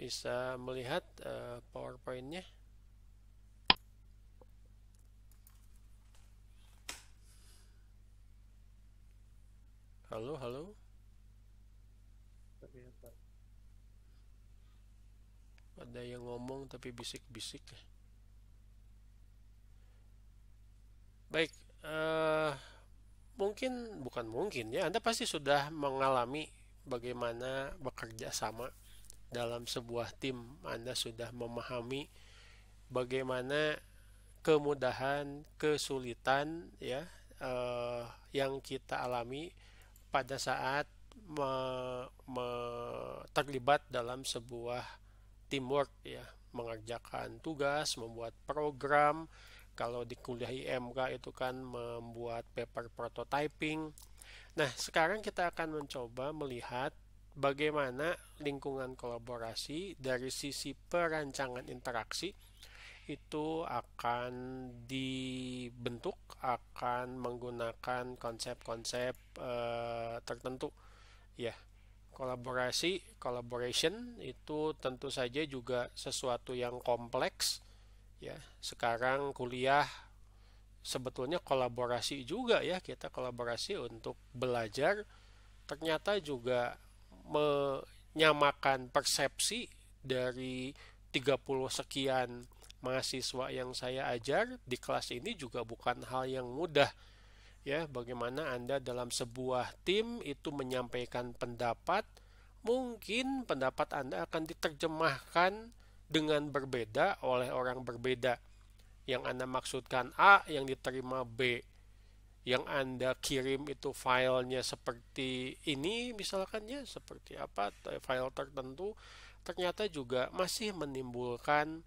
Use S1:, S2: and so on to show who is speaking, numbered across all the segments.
S1: bisa melihat PowerPoint-nya. Halo, halo. Ada yang ngomong tapi bisik-bisik. Baik, bukan mungkin ya, Anda pasti sudah mengalami bagaimana bekerja sama dalam sebuah tim. Anda sudah memahami bagaimana kemudahan, kesulitan ya yang kita alami pada saat terlibat dalam sebuah teamwork ya, mengerjakan tugas, membuat program. Kalau di kuliah IMK itu kan membuat paper prototyping. Nah, sekarang kita akan mencoba melihat bagaimana lingkungan kolaborasi dari sisi perancangan interaksi itu akan dibentuk, akan menggunakan konsep-konsep tertentu ya. Collaboration itu tentu saja juga sesuatu yang kompleks ya. Sekarang kuliah sebetulnya kolaborasi juga ya, kita kolaborasi untuk belajar, ternyata juga menyamakan persepsi dari 30 sekian mahasiswa yang saya ajar di kelas ini juga bukan hal yang mudah ya. Bagaimana Anda dalam sebuah tim itu menyampaikan pendapat, mungkin pendapat Anda akan diterjemahkan dengan berbeda oleh orang berbeda. Yang Anda maksudkan A, yang diterima B. Yang Anda kirim itu filenya seperti ini misalkan ya, seperti apa, file tertentu, ternyata juga masih menimbulkan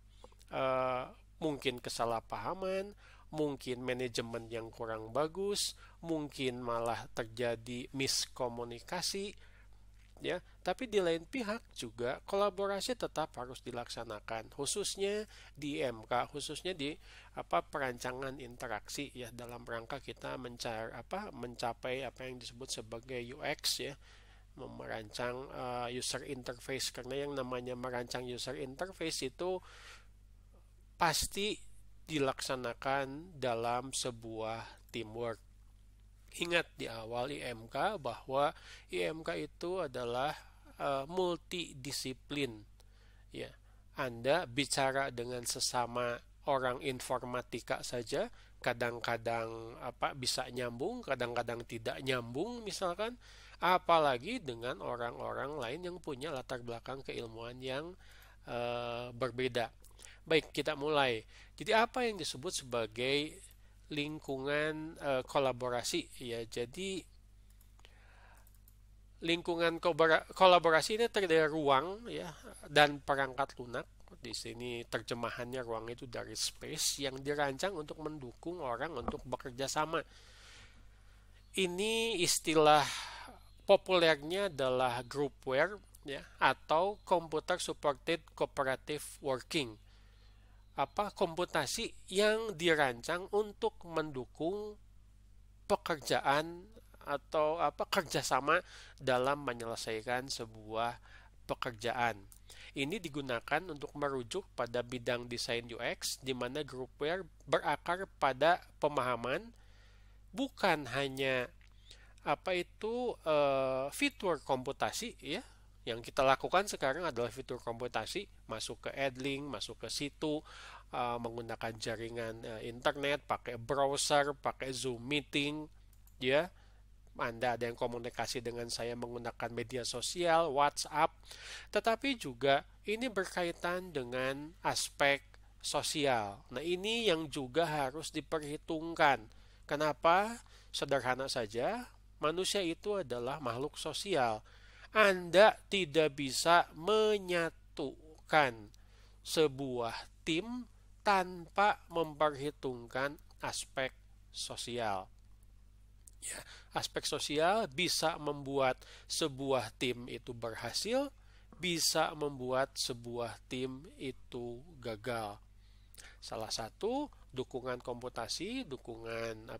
S1: eh, mungkin kesalahpahaman, mungkin manajemen yang kurang bagus, mungkin malah terjadi miskomunikasi ya. Tapi di lain pihak juga kolaborasi tetap harus dilaksanakan, khususnya di MK, khususnya di perancangan interaksi ya, dalam rangka kita mencapai apa yang disebut sebagai UX ya, merancang user interface. Karena yang namanya merancang user interface itu pasti dilaksanakan dalam sebuah teamwork. Ingat di awal IMK bahwa IMK itu adalah multidisiplin. Ya, Anda bicara dengan sesama orang informatika saja, kadang-kadang bisa nyambung, kadang-kadang tidak nyambung misalkan, apalagi dengan orang-orang lain yang punya latar belakang keilmuan yang berbeda. Baik, kita mulai. Jadi apa yang disebut sebagai lingkungan kolaborasi ya. Jadi lingkungan kolaborasi ini terdiri dari ruang ya dan perangkat lunak. Di sini terjemahannya ruang itu dari space yang dirancang untuk mendukung orang untuk bekerja sama. Ini istilah populernya adalah groupware ya, atau computer supported cooperative working. Komputasi yang dirancang untuk mendukung pekerjaan atau kerjasama dalam menyelesaikan sebuah pekerjaan. Ini digunakan untuk merujuk pada bidang desain UX, di mana groupware berakar pada pemahaman bukan hanya fitur komputasi ya. Yang kita lakukan sekarang adalah fitur komputasi, masuk ke Adlink, masuk ke situ, menggunakan jaringan internet, pakai browser, pakai Zoom meeting, ya. Anda ada yang komunikasi dengan saya menggunakan media sosial, WhatsApp, tetapi juga ini berkaitan dengan aspek sosial. Nah, ini yang juga harus diperhitungkan. Kenapa? Sederhana saja, manusia itu adalah makhluk sosial. Anda tidak bisa menyatukan sebuah tim tanpa memperhitungkan aspek sosial. Ya, aspek sosial bisa membuat sebuah tim itu berhasil, bisa membuat sebuah tim itu gagal. Salah satu dukungan komputasi, dukungan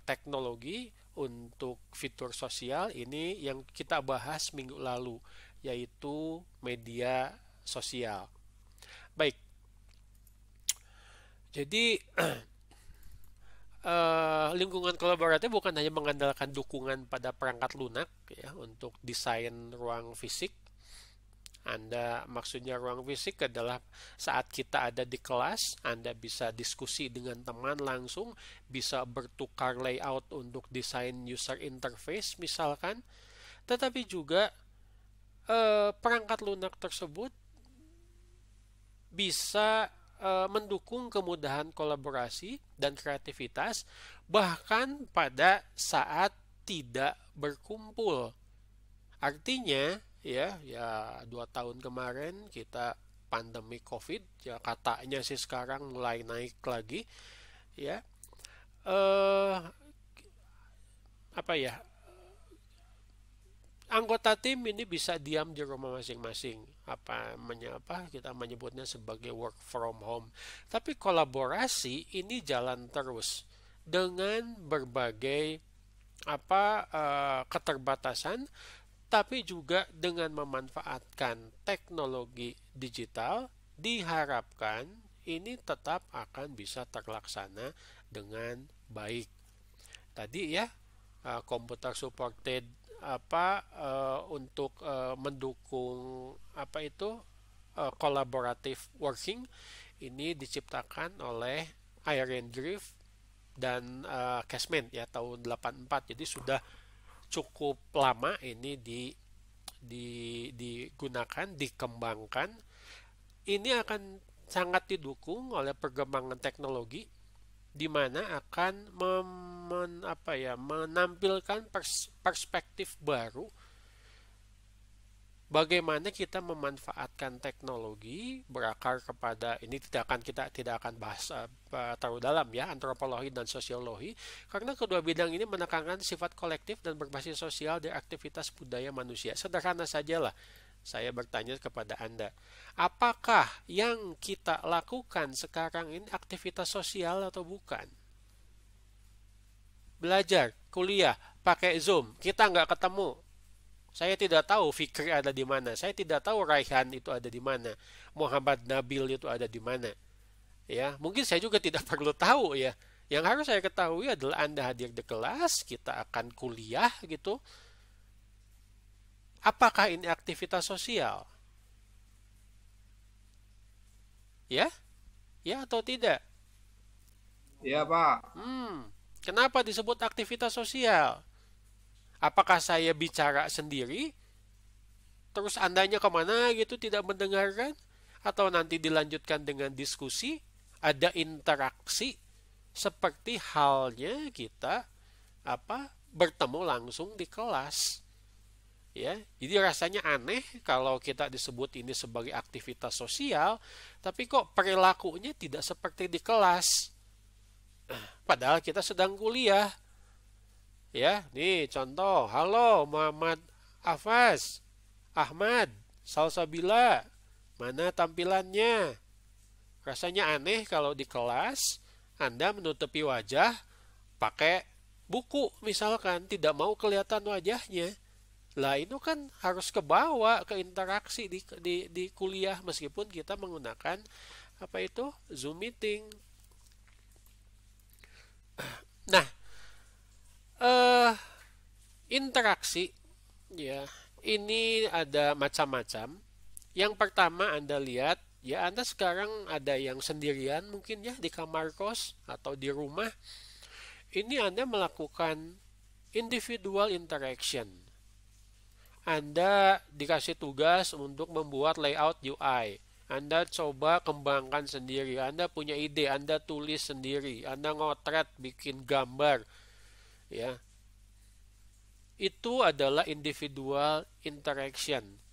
S1: teknologi untuk fitur sosial ini yang kita bahas minggu lalu. yaitu media sosial. Baik, jadi lingkungan kolaboratif bukan hanya mengandalkan dukungan pada perangkat lunak ya untuk desain ruang fisik. Maksudnya ruang fisik adalah saat kita ada di kelas, Anda bisa diskusi dengan teman langsung, bisa bertukar layout untuk desain user interface misalkan, tetapi juga perangkat lunak tersebut bisa mendukung kemudahan kolaborasi dan kreativitas bahkan pada saat tidak berkumpul. Artinya ya 2 tahun kemarin kita pandemi COVID ya, katanya sih sekarang mulai naik lagi ya. Apa ya, anggota tim ini bisa diam di rumah masing-masing, kita menyebutnya sebagai work from home, tapi kolaborasi ini jalan terus dengan berbagai keterbatasan, tapi juga dengan memanfaatkan teknologi digital diharapkan ini tetap akan bisa terlaksana dengan baik. Tadi ya, computer supported untuk mendukung collaborative working ini diciptakan oleh Iron Griff dan Cashman ya tahun 84. Jadi sudah cukup lama ini digunakan, dikembangkan. Ini akan sangat didukung oleh perkembangan teknologi di mana akan menampilkan perspektif baru bagaimana kita memanfaatkan teknologi berakar kepada, ini kita tidak akan bahas terlalu dalam ya, antropologi dan sosiologi, karena kedua bidang ini menekankan sifat kolektif dan berbasis sosial dari aktivitas budaya manusia. Sederhana sajalah saya bertanya kepada Anda, apakah yang kita lakukan sekarang ini aktivitas sosial atau bukan? Belajar, kuliah, pakai Zoom, kita nggak ketemu. Saya tidak tahu Fikri ada di mana, saya tidak tahu Raihan itu ada di mana, Muhammad Nabil itu ada di mana. Ya, mungkin saya juga tidak perlu tahu ya. Yang harus saya ketahui adalah Anda hadir di kelas, kita akan kuliah gitu. Apakah ini aktivitas sosial? Ya? Ya atau tidak?
S2: Iya, Pak.
S1: Kenapa disebut aktivitas sosial? Apakah saya bicara sendiri? Terus andanya kemana gitu tidak mendengarkan? Atau nanti dilanjutkan dengan diskusi? Ada interaksi? Seperti halnya kita bertemu langsung di kelas. Ya, jadi rasanya aneh kalau kita disebut ini sebagai aktivitas sosial, tapi kok perilakunya tidak seperti di kelas. Padahal kita sedang kuliah. Ya, nih contoh, halo Muhammad Afaz, Ahmad, Salsabila, mana tampilannya? Rasanya aneh kalau di kelas Anda menutupi wajah pakai buku misalkan, tidak mau kelihatan wajahnya. Lah itu kan harus kebawa ke interaksi di kuliah meskipun kita menggunakan Zoom meeting. Nah, interaksi ya, ini ada macam-macam. Yang pertama Anda lihat, ya Anda sekarang ada yang sendirian mungkin ya di kamar kos atau di rumah. Ini Anda melakukan individual interaction. Anda dikasih tugas untuk membuat layout UI. Anda coba kembangkan sendiri. Anda punya ide, Anda tulis sendiri. Anda ngotret, bikin gambar. Ya. Itu adalah individual interaction.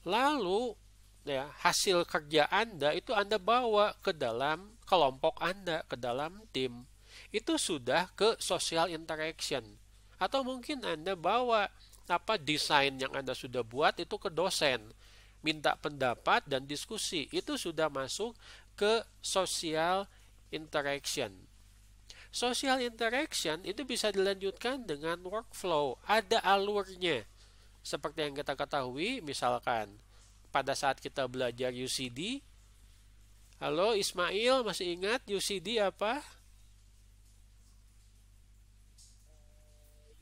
S1: Lalu ya, hasil kerja Anda itu Anda bawa ke dalam kelompok Anda, ke dalam tim. Itu sudah ke social interaction. Atau mungkin Anda bawa desain yang Anda sudah buat itu ke dosen, minta pendapat dan diskusi, itu sudah masuk ke social interaction. Social interaction itu bisa dilanjutkan dengan workflow, ada alurnya. Seperti yang kita ketahui, misalkan pada saat kita belajar UCD, halo Ismail, masih ingat UCD apa?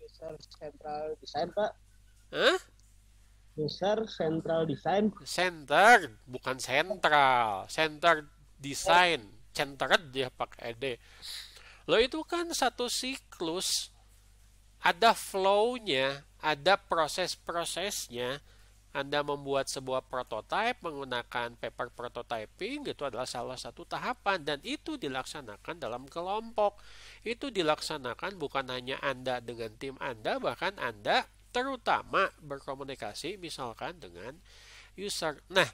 S3: User Central Design, Pak.
S1: Hah?
S3: User Central Design.
S1: Center, bukan sentral. Center design. Centered ya pakai D. Lo itu kan satu siklus. Ada flow-nya, ada proses-prosesnya. Anda membuat sebuah prototype menggunakan paper prototyping, itu adalah salah satu tahapan dan itu dilaksanakan dalam kelompok. Itu dilaksanakan bukan hanya Anda dengan tim Anda, bahkan Anda terutama berkomunikasi misalkan dengan user. Nah,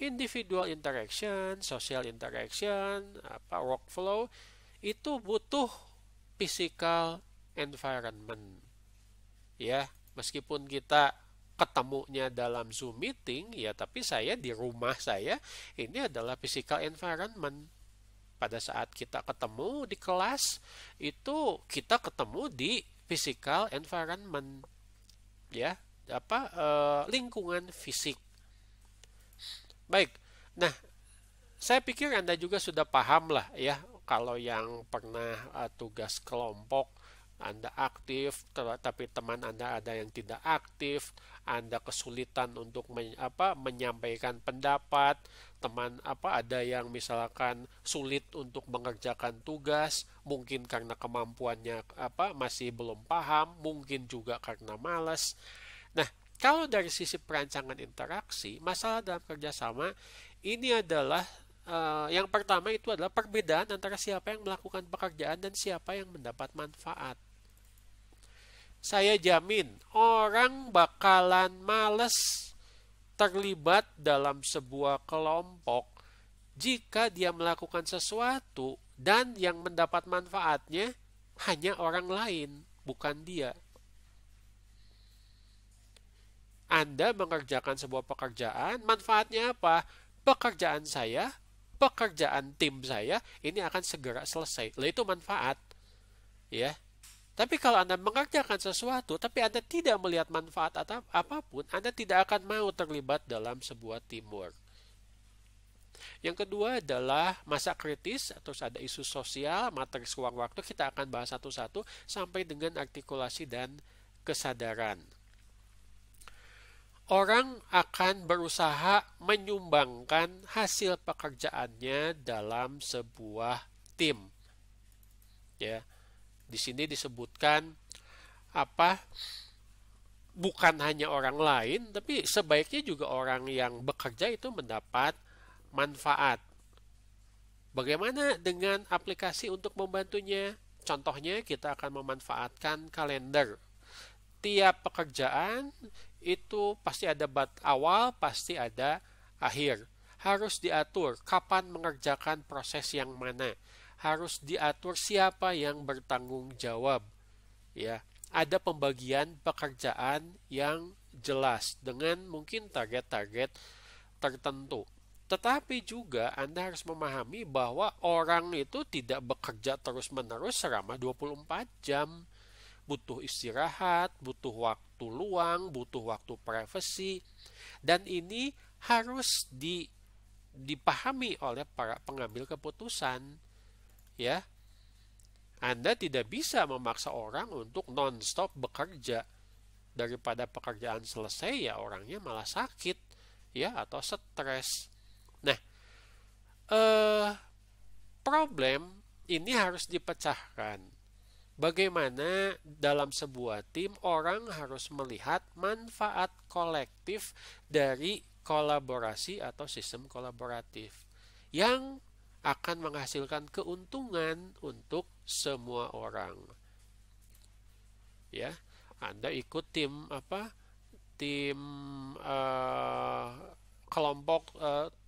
S1: individual interaction, social interaction, workflow itu butuh physical environment. Ya, meskipun kita ketemunya dalam Zoom meeting, ya tapi saya di rumah saya, ini adalah physical environment. Pada saat kita ketemu di kelas, itu kita ketemu di physical environment. Ya, lingkungan fisik. Baik. Nah, saya pikir Anda juga sudah paham lah ya, kalau yang pernah tugas kelompok Anda aktif, tapi teman Anda ada yang tidak aktif, Anda kesulitan untuk menyampaikan pendapat, teman ada yang misalkan sulit untuk mengerjakan tugas, mungkin karena kemampuannya masih belum paham, mungkin juga karena malas. Nah, kalau dari sisi perancangan interaksi, masalah dalam kerjasama ini adalah yang pertama itu adalah perbedaan antara siapa yang melakukan pekerjaan dan siapa yang mendapat manfaat. Saya jamin orang bakalan males terlibat dalam sebuah kelompok jika dia melakukan sesuatu dan yang mendapat manfaatnya hanya orang lain, bukan dia. Anda mengerjakan sebuah pekerjaan, manfaatnya apa? Pekerjaan saya, pekerjaan tim saya, ini akan segera selesai. Lah itu manfaat. Ya. Tapi kalau Anda mengerjakan sesuatu, tapi Anda tidak melihat manfaat atau apapun, Anda tidak akan mau terlibat dalam sebuah teamwork. Yang kedua adalah masa kritis, terus ada isu sosial, materi ruang waktu, kita akan bahas satu-satu sampai dengan artikulasi dan kesadaran. Orang akan berusaha menyumbangkan hasil pekerjaannya dalam sebuah tim. Ya. Di sini disebutkan bukan hanya orang lain, tapi sebaiknya juga orang yang bekerja itu mendapat manfaat. Bagaimana dengan aplikasi untuk membantunya? Contohnya kita akan memanfaatkan kalender. Tiap pekerjaan itu pasti ada awal, pasti ada akhir. Harus diatur kapan mengerjakan proses yang mana. Harus diatur siapa yang bertanggung jawab. Ya, ada pembagian pekerjaan yang jelas dengan mungkin target-target tertentu. Tetapi juga Anda harus memahami bahwa orang itu tidak bekerja terus-menerus selama 24 jam. Butuh istirahat, butuh waktu luang, butuh waktu privasi. Dan ini harus dipahami oleh para pengambil keputusan. Ya, Anda tidak bisa memaksa orang untuk non-stop bekerja. Daripada pekerjaan selesai, ya orangnya malah sakit, ya, atau stres. Nah, problem ini harus dipecahkan. Bagaimana dalam sebuah tim orang harus melihat manfaat kolektif dari kolaborasi atau sistem kolaboratif yang akan menghasilkan keuntungan untuk semua orang. Ya, Anda ikut tim kelompok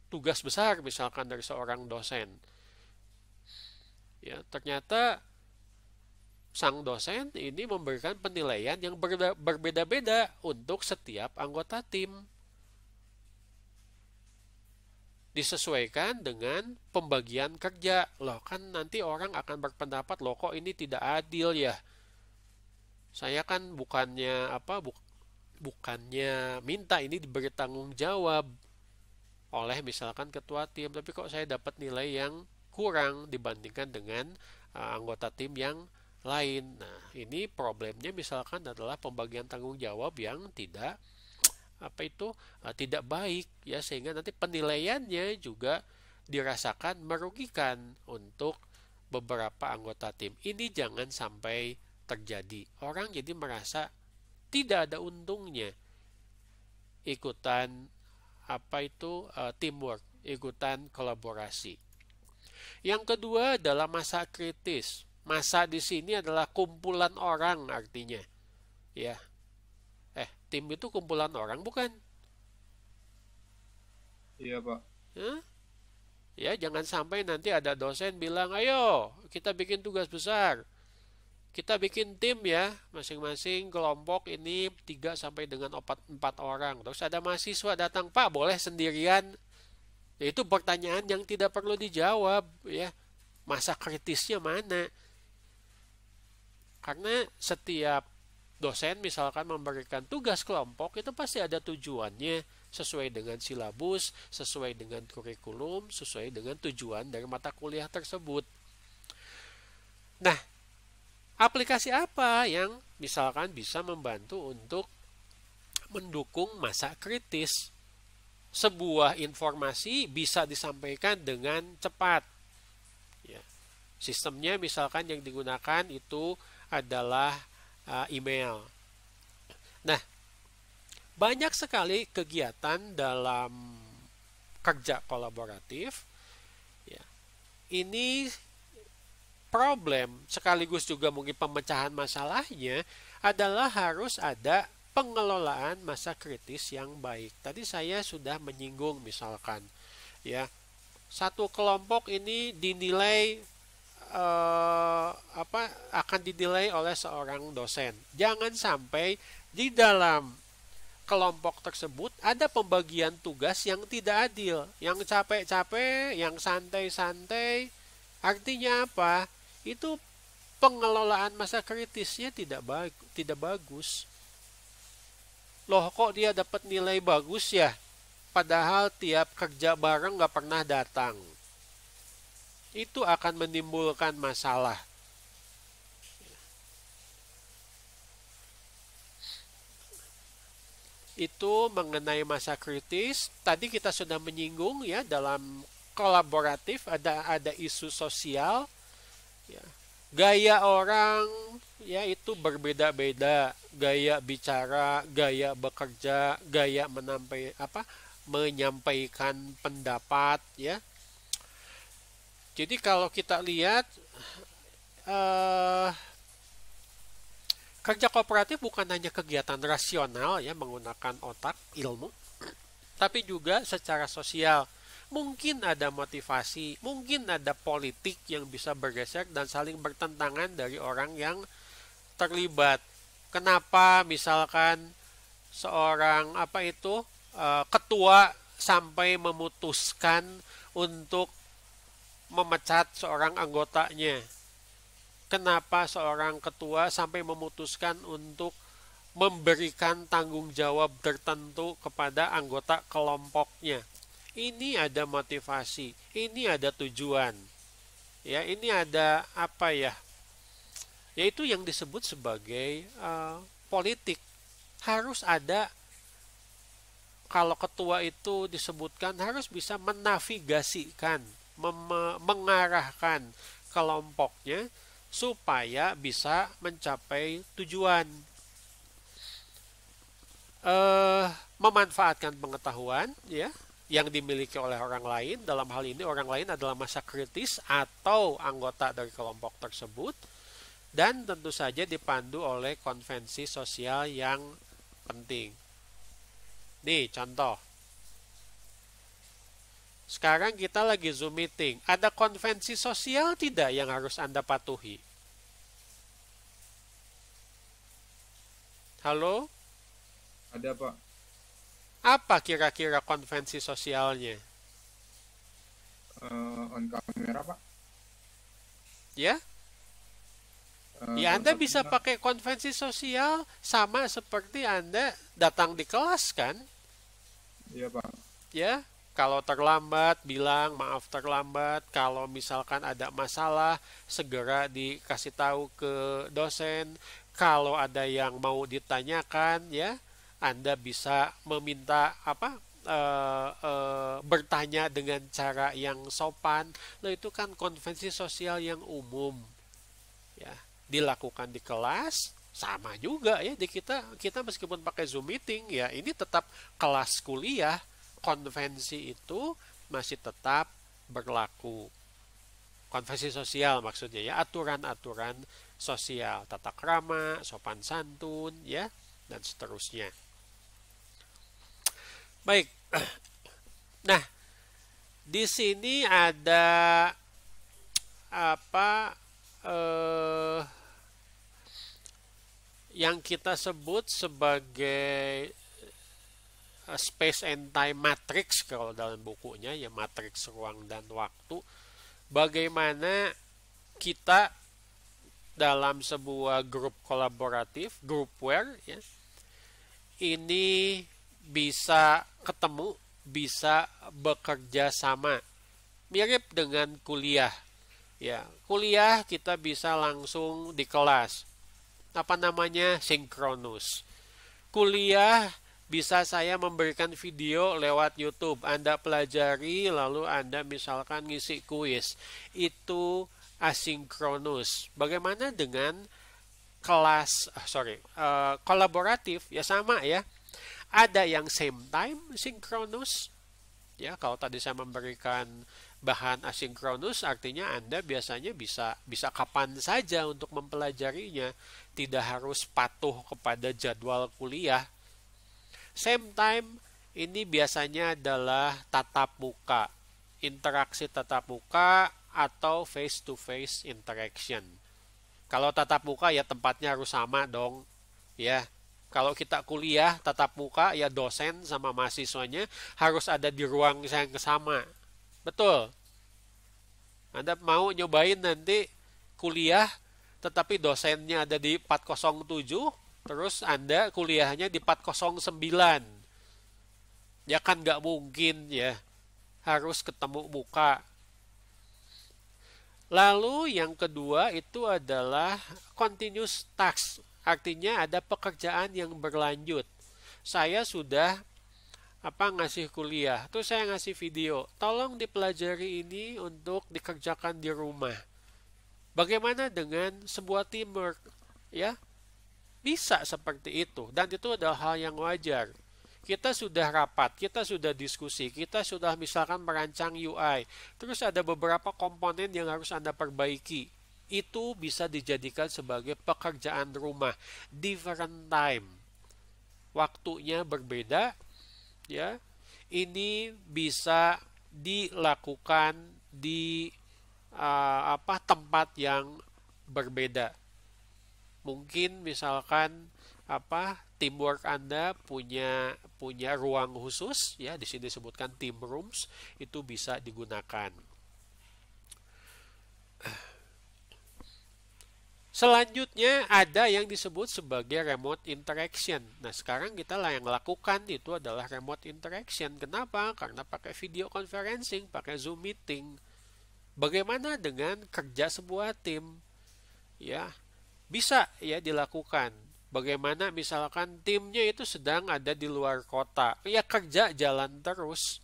S1: tugas besar misalkan dari seorang dosen. Ya, ternyata sang dosen ini memberikan penilaian yang berbeda-beda untuk setiap anggota tim. Disesuaikan dengan pembagian kerja. Loh, kan nanti orang akan berpendapat, loh kok ini tidak adil ya. Saya kan bukannya bukannya minta ini diberi tanggung jawab oleh misalkan ketua tim, tapi kok saya dapat nilai yang kurang dibandingkan dengan anggota tim yang lain. Nah, ini problemnya misalkan adalah pembagian tanggung jawab yang tidak baik ya, sehingga nanti penilaiannya juga dirasakan merugikan untuk beberapa anggota tim. Ini jangan sampai terjadi. Orang jadi merasa tidak ada untungnya ikutan teamwork, ikutan kolaborasi. Yang kedua adalah masa kritis. Masa di sini adalah kumpulan orang artinya. Ya. Tim itu kumpulan orang bukan?
S2: Iya, Pak.
S1: Ya, jangan sampai nanti ada dosen bilang, "Ayo, kita bikin tugas besar. Kita bikin tim ya, masing-masing kelompok ini 3 sampai dengan 4 orang." Terus ada mahasiswa datang, "Pak, boleh sendirian?" Itu pertanyaan yang tidak perlu dijawab ya. Masa kritisnya mana? Karena setiap dosen misalkan memberikan tugas kelompok itu pasti ada tujuannya, sesuai dengan silabus, sesuai dengan kurikulum, sesuai dengan tujuan dari mata kuliah tersebut. Nah, aplikasi apa yang misalkan bisa membantu untuk mendukung masa kritis? Sebuah informasi bisa disampaikan dengan cepat. Ya. Sistemnya misalkan yang digunakan itu adalah email. Nah, banyak sekali kegiatan dalam kerja kolaboratif. Ya. Ini problem sekaligus juga mungkin pemecahan masalahnya adalah harus ada pengelolaan masa kritis yang baik. Tadi saya sudah menyinggung misalkan ya, satu kelompok ini dinilai akan dinilai oleh seorang dosen. Jangan sampai di dalam kelompok tersebut ada pembagian tugas yang tidak adil, yang capek-capek, yang santai-santai. Artinya apa? Itu pengelolaan masa kritisnya tidak bagus. Loh, kok dia dapat nilai bagus ya? Padahal tiap kerja bareng gak pernah datang. Itu akan menimbulkan masalah. Itu mengenai masa kritis. Tadi kita sudah menyinggung ya, dalam kolaboratif ada isu sosial. Ya. Gaya orang ya itu berbeda-beda, gaya bicara, gaya bekerja, gaya menyampaikan pendapat ya. Jadi kalau kita lihat kerja kooperatif bukan hanya kegiatan rasional ya, menggunakan otak, ilmu, tapi juga secara sosial. Mungkin ada motivasi, mungkin ada politik yang bisa bergeser dan saling bertentangan dari orang yang terlibat. Kenapa misalkan seorang ketua sampai memutuskan untuk memecat seorang anggotanya? Kenapa seorang ketua sampai memutuskan untuk memberikan tanggung jawab tertentu kepada anggota kelompoknya? Ini ada motivasi, ini ada tujuan. Ya, ini ada yaitu yang disebut sebagai politik. Harus ada, kalau ketua itu disebutkan harus bisa menavigasikan, mengarahkan kelompoknya supaya bisa mencapai tujuan. Memanfaatkan pengetahuan ya yang dimiliki oleh orang lain. Dalam hal ini orang lain adalah masa kritis atau anggota dari kelompok tersebut, dan tentu saja dipandu oleh konvensi sosial yang penting. Nih contoh, sekarang kita lagi Zoom meeting, ada konvensi sosial tidak yang harus Anda patuhi? Halo?
S2: Ada, Pak.
S1: Apa kira-kira konvensi sosialnya?
S2: On kamera, Pak.
S1: Ya? Ya, Anda bisa
S2: Maksudnya,
S1: pakai konvensi sosial sama seperti Anda datang di kelas kan?
S2: iya Pak.
S1: Ya, kalau terlambat bilang maaf terlambat. Kalau misalkan ada masalah segera dikasih tahu ke dosen. Kalau ada yang mau ditanyakan ya, Anda bisa meminta bertanya dengan cara yang sopan. Nah, itu kan konvensi sosial yang umum ya, dilakukan di kelas. Sama juga ya, di kita meskipun pakai Zoom meeting ya, ini tetap kelas kuliah. Konvensi itu masih tetap berlaku. Konvensi sosial maksudnya ya, aturan-aturan sosial, tata krama, sopan santun ya, dan seterusnya. Baik. Nah, di sini ada apa eh, yang kita sebut sebagai space and time matrix kalau dalam bukunya ya, matriks ruang dan waktu. Bagaimana kita dalam sebuah grup kolaboratif, groupware ya, ini bisa ketemu, bisa bekerja sama. Mirip dengan kuliah. Ya, kuliah kita bisa langsung di kelas. Apa namanya? Sinkronus. Kuliah bisa saya memberikan video lewat YouTube. Anda pelajari lalu Anda misalkan ngisi kuis. Itu asinkronus. Bagaimana dengan kelas, kolaboratif? Ya sama ya. Ada yang same time sinkronus. Ya, kalau tadi saya memberikan bahan asinkronus artinya Anda biasanya bisa kapan saja untuk mempelajarinya, tidak harus patuh kepada jadwal kuliah. Same time ini biasanya adalah tatap muka, interaksi tatap muka atau face to face interaction. Kalau tatap muka ya tempatnya harus sama dong, ya. Kalau kita kuliah tatap muka ya dosen sama mahasiswanya harus ada di ruang yang sama. Betul. Anda mau nyobain nanti kuliah tetapi dosennya ada di 407, terus Anda kuliahnya di 409. Ya kan nggak mungkin ya. Harus ketemu muka. Lalu yang kedua itu adalah continuous task. Artinya ada pekerjaan yang berlanjut. Saya sudah ngasih kuliah, terus saya ngasih video. Tolong dipelajari ini untuk dikerjakan di rumah. Bagaimana dengan sebuah teamwork? Ya, bisa seperti itu dan itu adalah hal yang wajar. Kita sudah rapat, kita sudah diskusi, kita sudah misalkan merancang UI. Terus ada beberapa komponen yang harus Anda perbaiki. Itu bisa dijadikan sebagai pekerjaan rumah, different time. Waktunya berbeda, ya. Ini bisa dilakukan di tempat yang berbeda. Mungkin misalkan teamwork Anda punya ruang khusus ya, di sini disebutkan team rooms, itu bisa digunakan. Selanjutnya ada yang disebut sebagai remote interaction. Nah, sekarang kita yang lakukan itu adalah remote interaction. Kenapa? Karena pakai video conferencing, pakai Zoom meeting. Bagaimana dengan kerja sebuah tim? Ya, bisa ya dilakukan. Bagaimana misalkan timnya itu sedang ada di luar kota. Ya kerja jalan terus.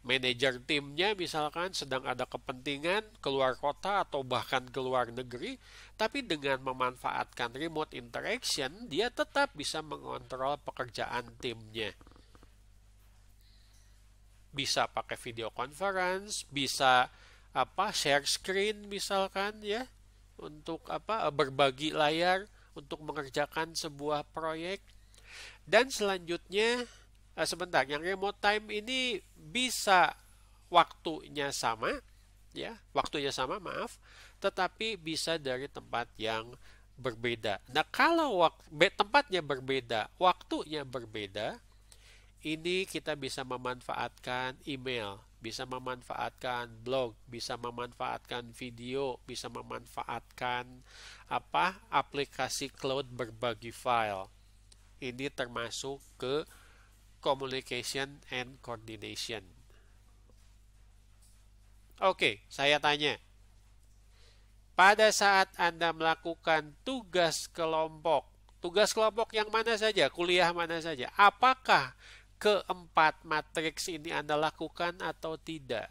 S1: Manajer timnya misalkan sedang ada kepentingan keluar kota atau bahkan keluar negeri, tapi dengan memanfaatkan remote interaction, dia tetap bisa mengontrol pekerjaan timnya. Bisa pakai video conference, bisa share screen misalkan ya, untuk berbagi layar untuk mengerjakan sebuah proyek. Dan selanjutnya sebentar, yang remote time ini bisa waktunya sama, ya, tetapi bisa dari tempat yang berbeda. Nah, kalau tempatnya berbeda, waktunya berbeda, ini kita bisa memanfaatkan email. bisa memanfaatkan blog, bisa memanfaatkan video, bisa memanfaatkan aplikasi cloud berbagi file. Ini termasuk ke communication and coordination. Oke, saya tanya. Pada saat Anda melakukan tugas kelompok yang mana saja, kuliah mana saja, apakah keempat matriks ini Anda lakukan atau tidak?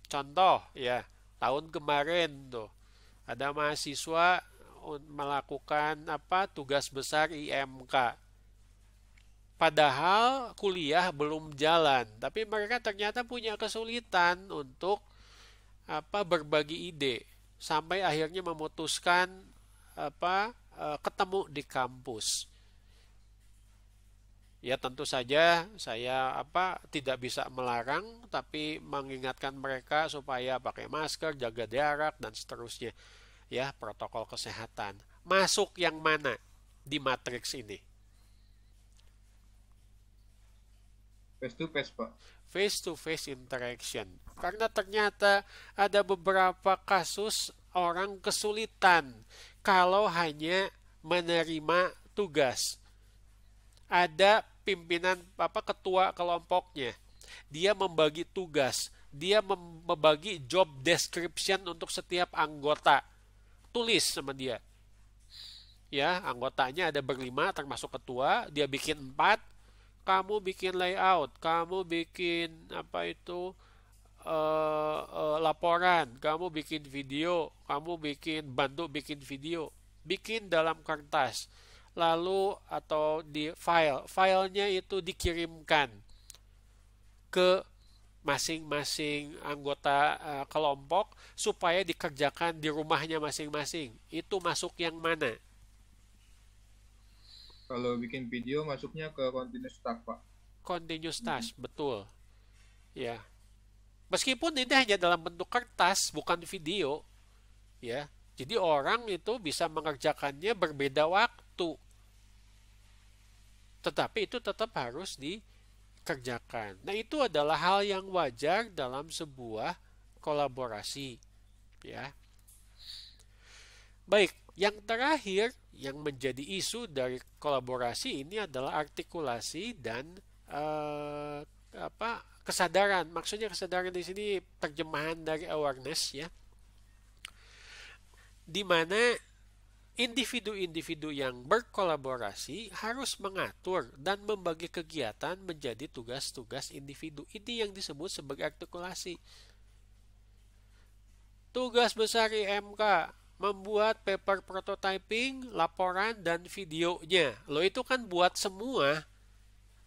S1: Contoh ya, tahun kemarin tuh ada mahasiswa melakukan tugas besar IMK. Padahal kuliah belum jalan, tapi mereka ternyata punya kesulitan untuk berbagi ide sampai akhirnya memutuskan ketemu di kampus. Ya tentu saja saya tidak bisa melarang, tapi mengingatkan mereka supaya pakai masker, jaga jarak dan seterusnya. Ya, protokol kesehatan. Masuk yang mana di matriks ini?
S2: Face to face, Pak.
S1: Face to face interaction. Karena ternyata ada beberapa kasus orang kesulitan kalau hanya menerima tugas. Ada pimpinan ketua kelompoknya. Dia membagi tugas, dia membagi job description untuk setiap anggota. Tulis sama dia. Ya, anggotanya ada berlima termasuk ketua, dia bikin 4. Kamu bikin layout, kamu bikin laporan, kamu bikin video, kamu bantu bikin video, bikin dalam kertas, lalu atau di filenya itu dikirimkan ke masing-masing anggota kelompok supaya dikerjakan di rumahnya masing-masing. Itu masuk yang mana?
S2: Kalau bikin video masuknya ke continuous task, Pak.
S1: Continuous task, betul. Ya. Meskipun ini hanya dalam bentuk kertas, bukan video, ya. Jadi orang itu bisa mengerjakannya berbeda waktu. Tetapi itu tetap harus dikerjakan. Nah, itu adalah hal yang wajar dalam sebuah kolaborasi, ya. Baik, yang terakhir yang menjadi isu dari kolaborasi ini adalah artikulasi dan kesadaran. Maksudnya kesadaran di sini terjemahan dari awareness, ya. Di mana individu-individu yang berkolaborasi harus mengatur dan membagi kegiatan menjadi tugas-tugas individu. Ini yang disebut sebagai artikulasi. Tugas besar IMK membuat paper prototyping, laporan, dan videonya. Loh, itu kan buat semua.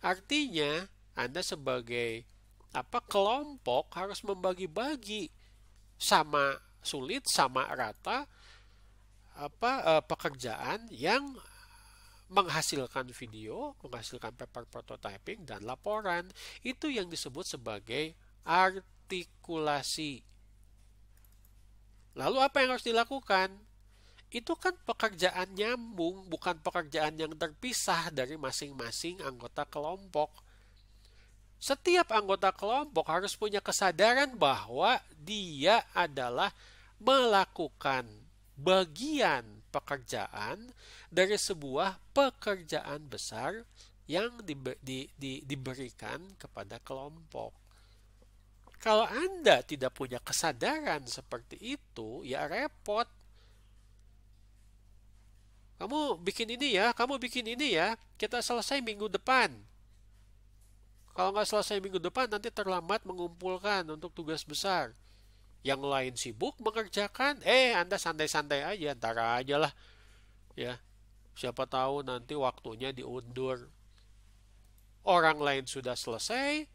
S1: Artinya, Anda sebagai kelompok harus membagi-bagi sama sulit, sama rata pekerjaan yang menghasilkan video, menghasilkan paper prototyping, dan laporan. Itu yang disebut sebagai artikulasi. Lalu apa yang harus dilakukan? Itu kan pekerjaan nyambung, bukan pekerjaan yang terpisah dari masing-masing anggota kelompok. Setiap anggota kelompok harus punya kesadaran bahwa dia adalah melakukan bagian pekerjaan dari sebuah pekerjaan besar yang diberikan kepada kelompok. Kalau Anda tidak punya kesadaran seperti itu, ya repot. Kamu bikin ini ya, kita selesai minggu depan. Kalau nggak selesai minggu depan, nanti terlambat mengumpulkan untuk tugas besar. Yang lain sibuk mengerjakan, Anda santai-santai aja, ntar aja lah. Ya, siapa tahu nanti waktunya diundur. Orang lain sudah selesai,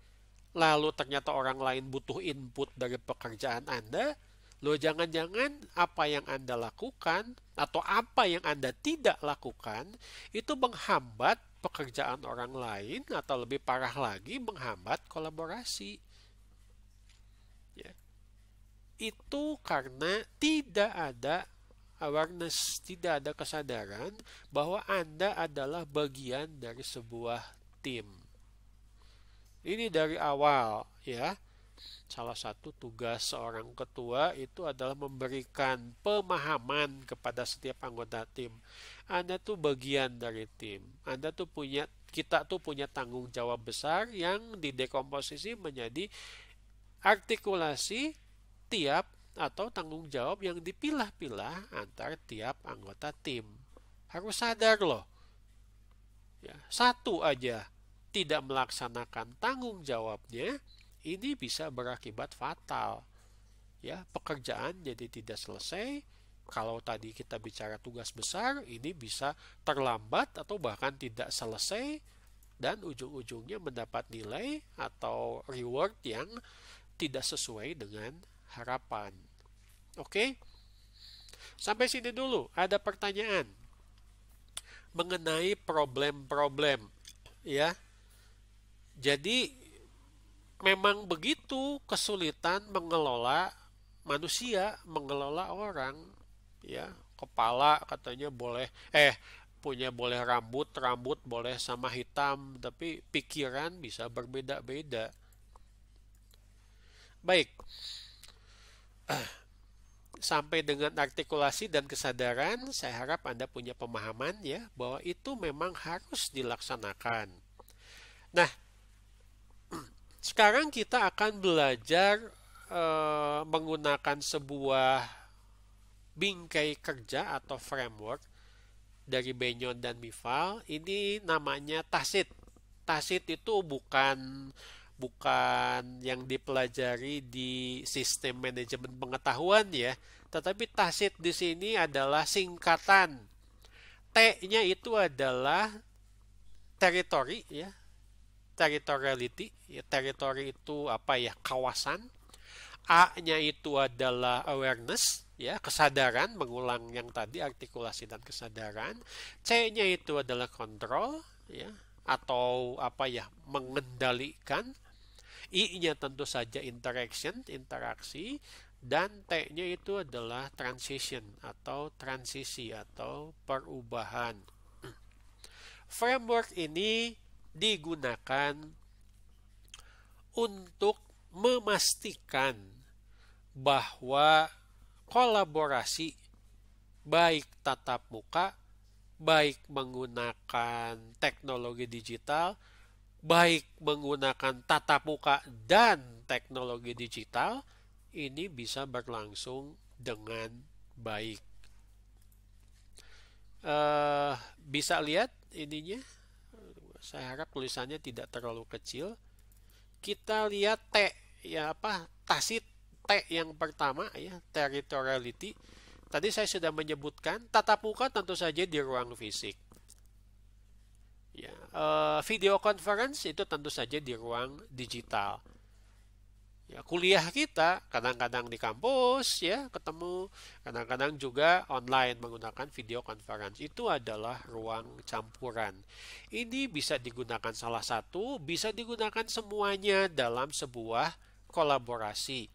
S1: lalu ternyata orang lain butuh input dari pekerjaan Anda. Loh, jangan-jangan apa yang Anda lakukan atau apa yang Anda tidak lakukan itu menghambat pekerjaan orang lain atau lebih parah lagi menghambat kolaborasi. Ya. Itu karena tidak ada awareness, tidak ada kesadaran bahwa Anda adalah bagian dari sebuah tim. Ini dari awal ya. Salah satu tugas seorang ketua itu adalah memberikan pemahaman kepada setiap anggota tim. Anda tuh bagian dari tim. Kita tuh punya tanggung jawab besar yang didekomposisi menjadi artikulasi tiap atau tanggung jawab yang dipilah-pilah antar tiap anggota tim. Harus sadar loh. Ya, satu aja tidak melaksanakan tanggung jawabnya, ini bisa berakibat fatal. Ya, pekerjaan jadi tidak selesai. Kalau tadi kita bicara tugas besar, ini bisa terlambat atau bahkan tidak selesai dan ujung-ujungnya mendapat nilai atau reward yang tidak sesuai dengan harapan. Oke? Sampai sini dulu. Ada pertanyaan mengenai problem-problem, ya. Jadi memang begitu kesulitan mengelola manusia, mengelola orang, ya. Kepala katanya boleh boleh rambut boleh sama hitam, tapi pikiran bisa berbeda-beda. Baik. Sampai dengan artikulasi dan kesadaran, saya harap Anda punya pemahaman ya bahwa itu memang harus dilaksanakan. Nah, sekarang kita akan belajar menggunakan sebuah bingkai kerja atau framework dari Benyon dan Mifal. Ini namanya Tacit. Tacit itu bukan yang dipelajari di sistem manajemen pengetahuan ya, tetapi Tacit di sini adalah singkatan. T-nya itu adalah territory ya. Territoriality, ya, territory itu apa ya? Kawasan. A-nya itu adalah awareness, ya, kesadaran, mengulang yang tadi artikulasi dan kesadaran. C-nya itu adalah control, ya, atau apa ya? Mengendalikan. I-nya tentu saja interaksi, dan T-nya itu adalah transition atau transisi atau perubahan. Framework ini digunakan untuk memastikan bahwa kolaborasi baik tatap muka, baik menggunakan teknologi digital, baik menggunakan tatap muka dan teknologi digital, ini bisa berlangsung dengan baik. Bisa lihat ininya? Saya harap tulisannya tidak terlalu kecil. Kita lihat T, ya apa? Tacit T yang pertama ya, territoriality. Tadi saya sudah menyebutkan tatap muka tentu saja di ruang fisik. Ya, video conference itu tentu saja di ruang digital. Ya, kuliah kita kadang-kadang di kampus ya ketemu, kadang-kadang juga online menggunakan video conference. Itu adalah ruang campuran. Ini bisa digunakan salah satu, bisa digunakan semuanya dalam sebuah kolaborasi.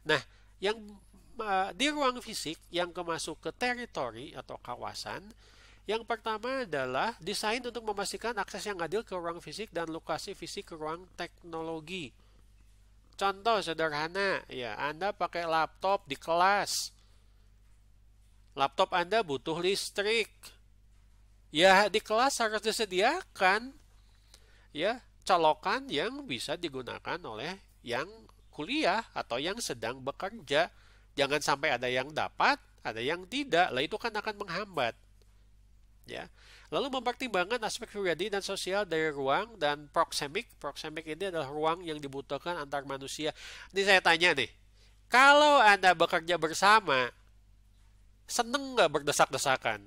S1: Nah, yang di ruang fisik yang masuk ke teritori atau kawasan, yang pertama adalah desain untuk memastikan akses yang adil ke ruang fisik dan lokasi fisik ke ruang teknologi. Contoh sederhana, ya, Anda pakai laptop di kelas. Laptop Anda butuh listrik. Ya, di kelas harus disediakan ya colokan yang bisa digunakan oleh yang kuliah atau yang sedang bekerja. Jangan sampai ada yang dapat, ada yang tidak. Lah itu kan akan menghambat. Ya. Lalu mempertimbangkan aspek pribadi dan sosial dari ruang dan proxemic. Proxemic ini adalah ruang yang dibutuhkan antar manusia. Ini saya tanya nih, kalau Anda bekerja bersama, seneng nggak berdesak-desakan?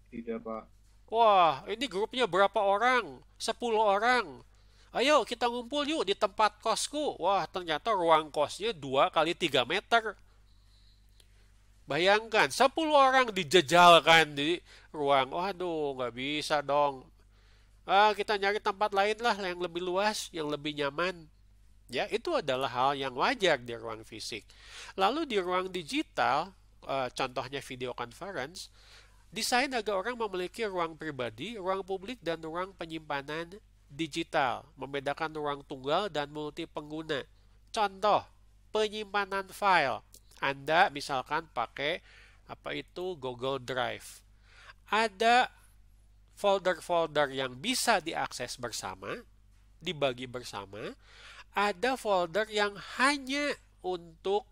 S2: Tidak, Pak.
S1: Wah, ini grupnya berapa orang? 10 orang. Ayo kita ngumpul yuk di tempat kosku. Wah, ternyata ruang kosnya 2 kali 3 meter. Bayangkan, 10 orang dijejalkan di ruang. Waduh, nggak bisa dong. Kita nyari tempat lain lah yang lebih luas, yang lebih nyaman. Ya, itu adalah hal yang wajar di ruang fisik. Lalu di ruang digital, contohnya video conference, Desain agar orang memiliki ruang pribadi, ruang publik, dan ruang penyimpanan digital, membedakan ruang tunggal dan multi pengguna. Contoh, penyimpanan file. Anda misalkan pakai Google Drive. Ada folder-folder yang bisa diakses bersama, dibagi bersama. Ada folder yang hanya untuk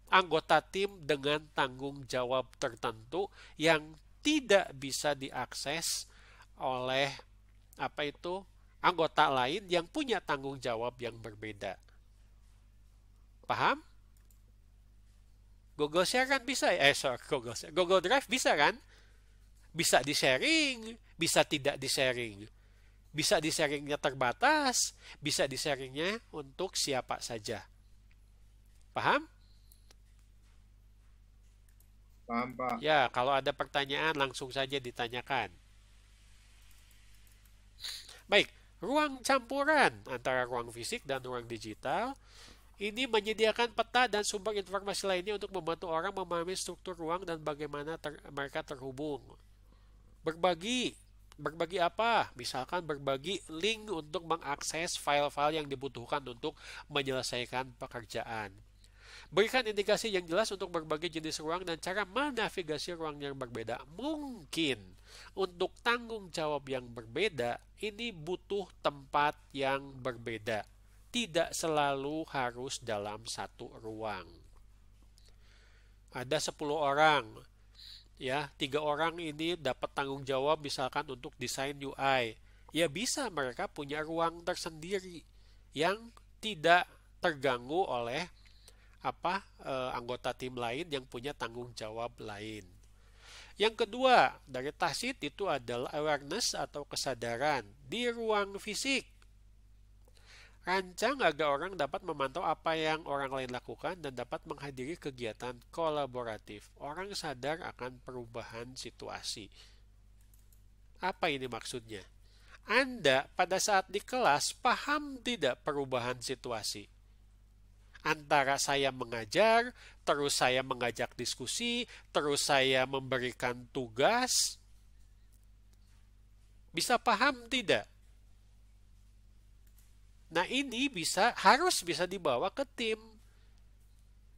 S1: anggota tim dengan tanggung jawab tertentu yang tidak bisa diakses oleh anggota lain yang punya tanggung jawab yang berbeda. Paham? Google Share kan bisa Google Drive bisa kan? Bisa di-sharing, bisa tidak di-sharing. Bisa di-sharingnya terbatas, bisa di-sharingnya untuk siapa saja. Paham?
S2: Paham, Pak.
S1: Ya, kalau ada pertanyaan langsung saja ditanyakan. Baik, ruang campuran antara ruang fisik dan ruang digital ini menyediakan peta dan sumber informasi lainnya untuk membantu orang memahami struktur ruang dan bagaimana mereka terhubung. Berbagi apa? Misalkan berbagi link untuk mengakses file-file yang dibutuhkan untuk menyelesaikan pekerjaan. Berikan indikasi yang jelas untuk berbagai jenis ruang dan cara menavigasi ruang yang berbeda. Mungkin untuk tanggung jawab yang berbeda, ini butuh tempat yang berbeda. Tidak selalu harus dalam satu ruang. Ada 10 orang. Ya, 3 orang ini dapat tanggung jawab misalkan untuk desain UI. Ya bisa mereka punya ruang tersendiri yang tidak terganggu oleh anggota tim lain yang punya tanggung jawab lain. Yang kedua, dari Tacit itu adalah awareness atau kesadaran di ruang fisik. Rancang agar orang dapat memantau apa yang orang lain lakukan dan dapat menghadiri kegiatan kolaboratif. Orang sadar akan perubahan situasi. Apa ini maksudnya? Anda pada saat di kelas paham tidak perubahan situasi? Antara saya mengajar, terus saya mengajak diskusi, terus saya memberikan tugas. Bisa paham tidak? Nah ini harus bisa dibawa ke tim.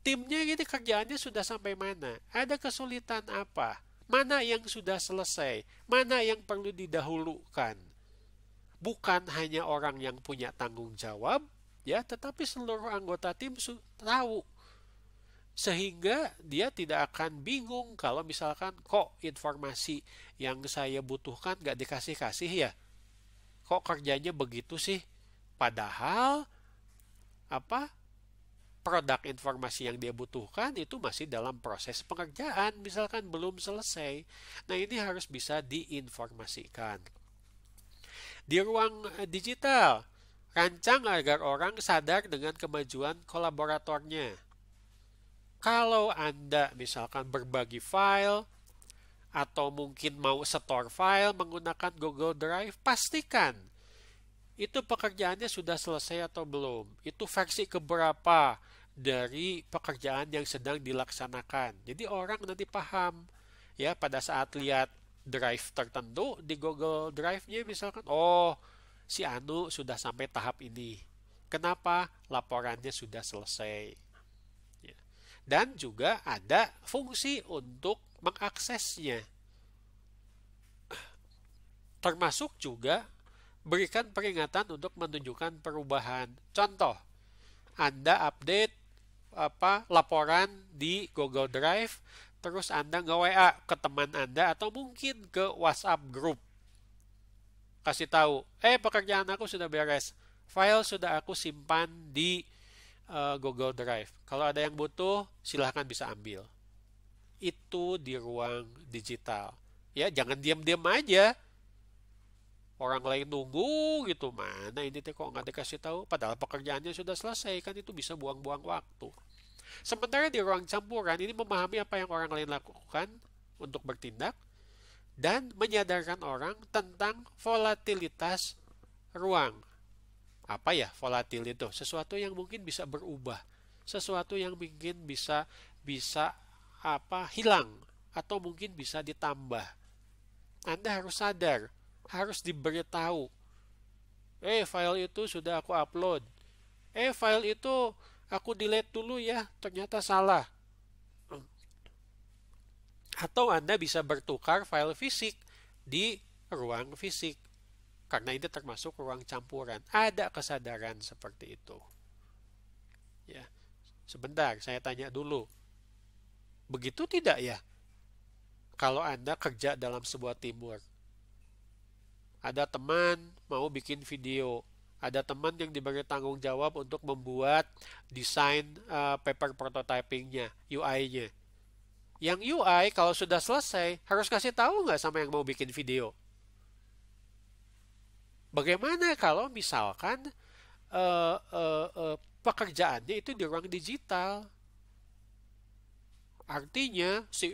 S1: Timnya ini kerjaannya sudah sampai mana? Ada kesulitan apa? Mana yang sudah selesai? Mana yang perlu didahulukan? Bukan hanya orang yang punya tanggung jawab, ya, tetapi seluruh anggota tim tahu. Sehingga dia tidak akan bingung kalau misalkan kok informasi yang saya butuhkan gak dikasih-kasih ya. Kok kerjanya begitu sih? Padahal produk informasi yang dia butuhkan itu masih dalam proses pengerjaan, misalkan belum selesai. Nah, ini harus bisa diinformasikan. Di ruang digital, rancang agar orang sadar dengan kemajuan kolaboratornya. Kalau Anda misalkan berbagi file atau mungkin mau store file menggunakan Google Drive, pastikan itu pekerjaannya sudah selesai atau belum. Itu versi keberapa dari pekerjaan yang sedang dilaksanakan. Jadi orang nanti paham ya pada saat lihat drive tertentu di Google Drive-nya misalkan, oh si Anu sudah sampai tahap ini. Kenapa? Laporannya sudah selesai. Ya. Dan juga ada fungsi untuk mengaksesnya. Termasuk juga berikan peringatan untuk menunjukkan perubahan. Contoh, Anda update laporan di Google Drive, terus Anda nge-WA ke teman Anda atau mungkin ke WhatsApp group. Kasih tahu, pekerjaan aku sudah beres. File sudah aku simpan di Google Drive. Kalau ada yang butuh, silahkan bisa ambil. Itu di ruang digital. Ya, jangan diam-diam aja. Orang lain nunggu gitu, mana ini kok nggak dikasih tahu, padahal pekerjaannya sudah selesai, kan itu bisa buang-buang waktu. Sementara di ruang campuran ini memahami apa yang orang lain lakukan untuk bertindak dan menyadarkan orang tentang volatilitas ruang. Apa ya volatil itu? Sesuatu yang mungkin bisa berubah, sesuatu yang mungkin bisa hilang atau mungkin bisa ditambah. Anda harus sadar, harus diberitahu. File itu sudah aku upload. File itu aku delete dulu ya, ternyata salah. Atau Anda bisa bertukar file fisik di ruang fisik. Karena ini termasuk ruang campuran. Ada kesadaran seperti itu. Ya. Sebentar, saya tanya dulu. Begitu tidak ya? Kalau Anda kerja dalam sebuah teamwork. Ada teman mau bikin video. Ada teman yang diberi tanggung jawab untuk membuat desain paper prototypingnya, UI-nya. Yang UI kalau sudah selesai, harus kasih tahu nggak sama yang mau bikin video? Bagaimana kalau misalkan pekerjaannya itu di ruang digital? Artinya si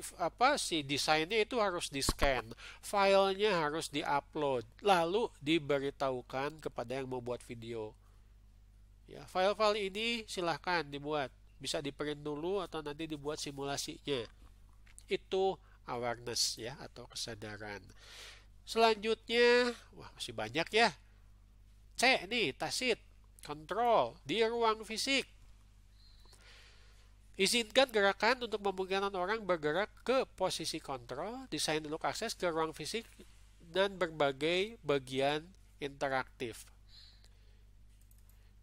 S1: desainnya itu harus di-scan, filenya harus di-upload, lalu diberitahukan kepada yang mau buat video. Ya, file-file ini silahkan dibuat, bisa di-print dulu atau nanti dibuat simulasinya. Itu awareness ya atau kesadaran. Selanjutnya, wah masih banyak ya. C nih, tacit control di ruang fisik. Izinkan gerakan untuk memungkinkan orang bergerak ke posisi kontrol, desain untuk akses ke ruang fisik, dan berbagai bagian interaktif.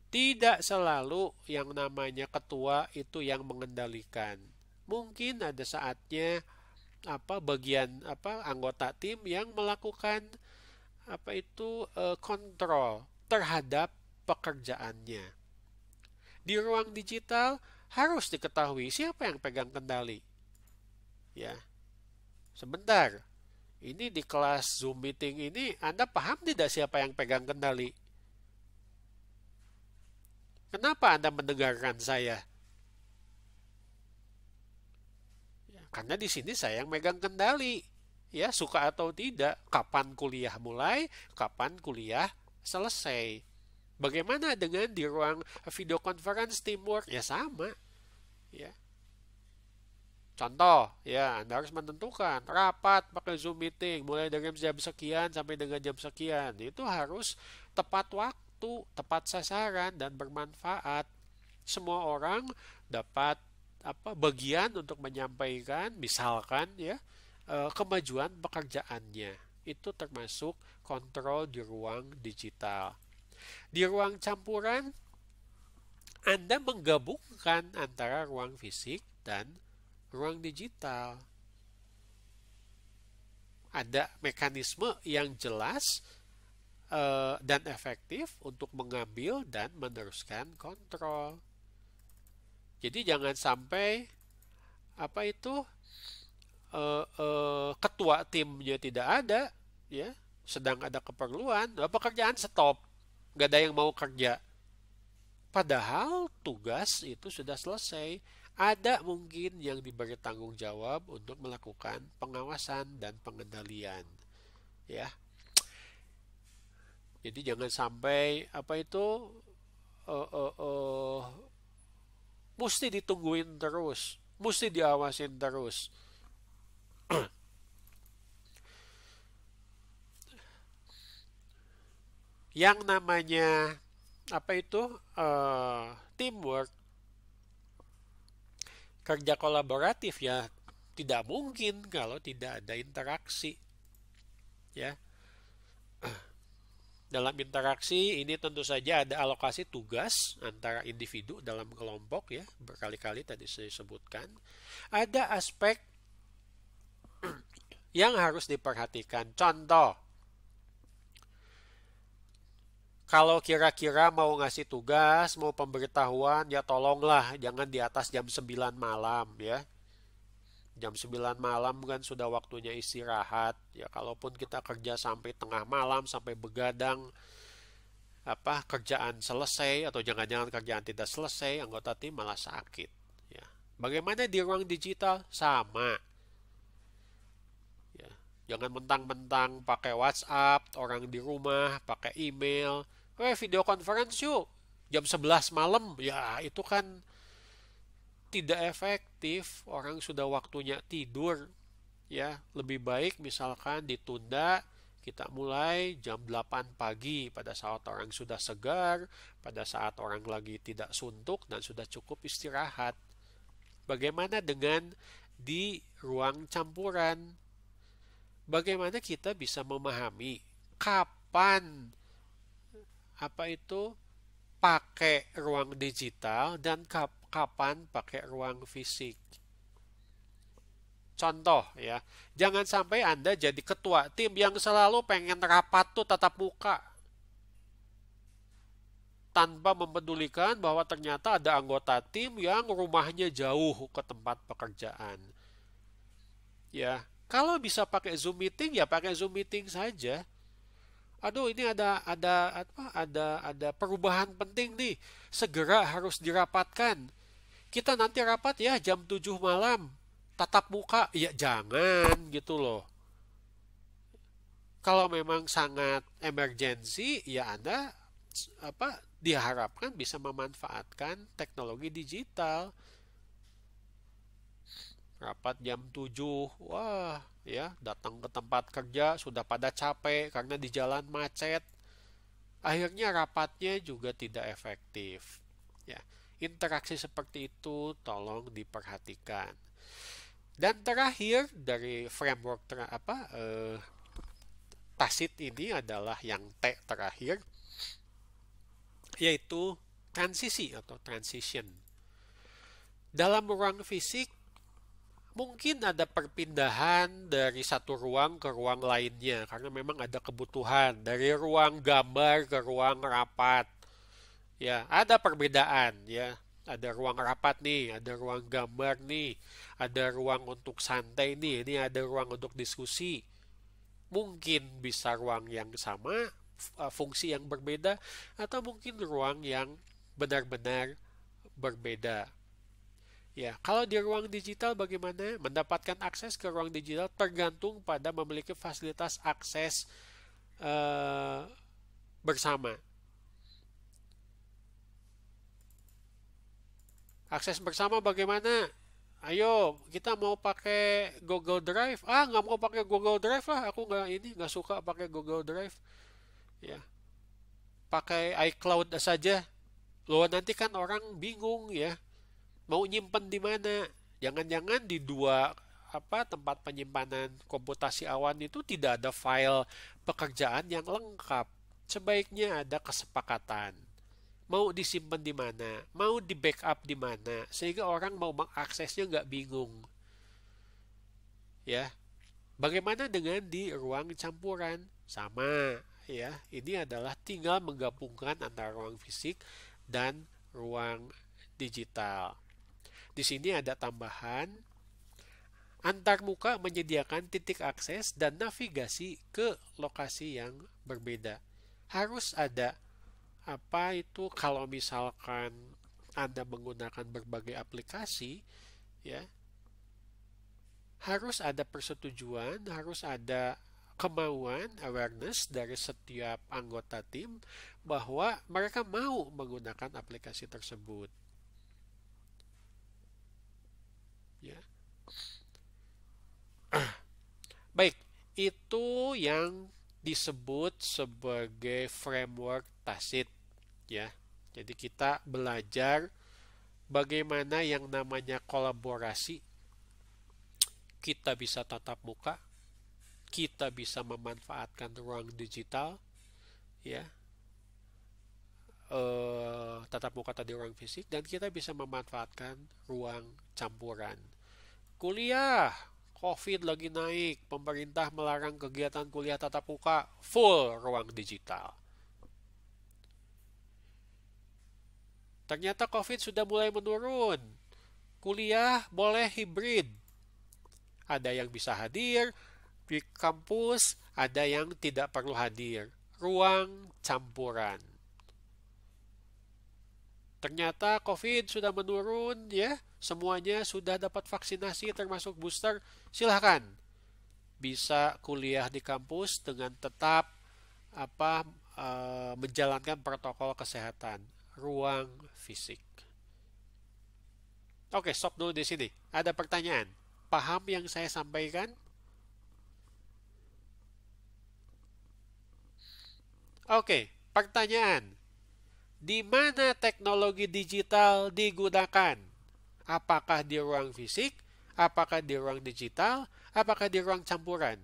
S1: Tidak selalu yang namanya ketua itu yang mengendalikan. Mungkin ada saatnya anggota tim yang melakukan kontrol terhadap pekerjaannya. Di ruang digital harus diketahui siapa yang pegang kendali. Ya. Sebentar. Ini di kelas Zoom meeting ini Anda paham tidak siapa yang pegang kendali? Kenapa Anda mendengarkan saya? Ya, karena di sini saya yang megang kendali. Ya, suka atau tidak, kapan kuliah mulai, kapan kuliah selesai. Bagaimana dengan di ruang video conference teamwork? Ya sama. Ya. Contoh, ya Anda harus menentukan rapat pakai Zoom meeting mulai dari jam sekian sampai dengan jam sekian. Itu harus tepat waktu, tepat sasaran dan bermanfaat. Semua orang dapat bagian untuk menyampaikan misalkan ya kemajuan pekerjaannya. Itu termasuk kontrol di ruang digital. Di ruang campuran, Anda menggabungkan antara ruang fisik dan ruang digital. Ada mekanisme yang jelas dan efektif untuk mengambil dan meneruskan kontrol. Jadi jangan sampai ketua timnya tidak ada, ya, sedang ada keperluan, pekerjaan stop. Gak ada yang mau kerja. Padahal tugas itu sudah selesai. Ada mungkin yang diberi tanggung jawab untuk melakukan pengawasan dan pengendalian. Ya. Jadi jangan sampai mesti ditungguin terus, mesti diawasin terus. Yang namanya teamwork, kerja kolaboratif ya tidak mungkin kalau tidak ada interaksi. Ya. Dalam interaksi ini tentu saja ada alokasi tugas antara individu dalam kelompok ya, berkali-kali tadi saya sebutkan. Ada aspek yang harus diperhatikan. Contoh, kalau kira-kira mau ngasih tugas, mau pemberitahuan, ya tolonglah jangan di atas jam 9 malam ya. Jam 9 malam kan sudah waktunya istirahat. Ya kalaupun kita kerja sampai tengah malam, sampai begadang, kerjaan selesai atau jangan-jangan kerjaan tidak selesai, anggota tim malah sakit. Ya. Bagaimana di ruang digital? Sama. Ya. Jangan mentang-mentang pakai WhatsApp, orang di rumah, pakai email. Video conference yuk jam 11 malam. Ya itu kan tidak efektif. Orang sudah waktunya tidur. Ya, lebih baik misalkan ditunda, kita mulai jam 8 pagi pada saat orang sudah segar, pada saat orang lagi tidak suntuk dan sudah cukup istirahat. Bagaimana dengan di ruang campuran? Bagaimana kita bisa memahami kapan pakai ruang digital dan kapan pakai ruang fisik? Contoh ya, jangan sampai Anda jadi ketua tim yang selalu pengen rapat tuh tatap muka tanpa mempedulikan bahwa ternyata ada anggota tim yang rumahnya jauh ke tempat pekerjaan. Ya, kalau bisa pakai Zoom meeting ya pakai Zoom meeting saja. Aduh, ini ada perubahan penting nih. Segera harus dirapatkan. Kita nanti rapat ya jam 7 malam. Tatap muka, ya jangan gitu loh. Kalau memang sangat emergensi, ya Anda diharapkan bisa memanfaatkan teknologi digital. Rapat jam 7, wah ya datang ke tempat kerja sudah pada capek karena di jalan macet. Akhirnya rapatnya juga tidak efektif. Ya, interaksi seperti itu tolong diperhatikan. Dan terakhir dari framework Tacit ini adalah yang T terakhir, yaitu transisi atau transition. Dalam ruang fisik, mungkin ada perpindahan dari satu ruang ke ruang lainnya, karena memang ada kebutuhan dari ruang gambar ke ruang rapat. Ya, ada perbedaan ya. Ada ruang rapat nih, ada ruang gambar nih, ada ruang untuk santai nih, ini ada ruang untuk diskusi. Mungkin bisa ruang yang sama, fungsi yang berbeda, atau mungkin ruang yang benar-benar berbeda. Ya, kalau di ruang digital bagaimana? Mendapatkan akses ke ruang digital tergantung pada memiliki fasilitas akses bersama. Akses bersama bagaimana? Ayo, kita mau pakai Google Drive. Ah, nggak mau pakai Google Drive lah. Aku nggak suka pakai Google Drive. Ya, pakai iCloud saja. Loh, nanti kan orang bingung ya. Mau nyimpen di mana? Jangan-jangan di dua tempat penyimpanan komputasi awan itu tidak ada file pekerjaan yang lengkap. Sebaiknya ada kesepakatan. Mau disimpan di mana, mau di backup di mana, sehingga orang mau mengaksesnya nggak bingung. Ya, bagaimana dengan di ruang campuran? Sama, ya. Ini adalah tinggal menggabungkan antara ruang fisik dan ruang digital. Di sini ada tambahan, antarmuka menyediakan titik akses dan navigasi ke lokasi yang berbeda. Harus ada kalau misalkan Anda menggunakan berbagai aplikasi, ya, harus ada persetujuan, harus ada kemauan, awareness dari setiap anggota tim bahwa mereka mau menggunakan aplikasi tersebut. Ya. Baik, itu yang disebut sebagai framework Tacit ya. Jadi kita belajar bagaimana yang namanya kolaborasi. Kita bisa tatap muka, kita bisa memanfaatkan ruang digital ya. Tatap muka tadi ruang fisik, dan kita bisa memanfaatkan ruang campuran. Kuliah COVID lagi naik, pemerintah melarang kegiatan kuliah tatap muka, full ruang digital. Ternyata COVID sudah mulai menurun, kuliah boleh hibrid. Ada yang bisa hadir di kampus, ada yang tidak perlu hadir. Ruang campuran. Ternyata COVID sudah menurun ya, semuanya sudah dapat vaksinasi termasuk booster, silahkan bisa kuliah di kampus dengan tetap menjalankan protokol kesehatan, ruang fisik. Oke, stop dulu di sini. Ada pertanyaan? Paham yang saya sampaikan? Oke, pertanyaan. Di mana teknologi digital digunakan? Apakah di ruang fisik? Apakah di ruang digital? Apakah di ruang campuran?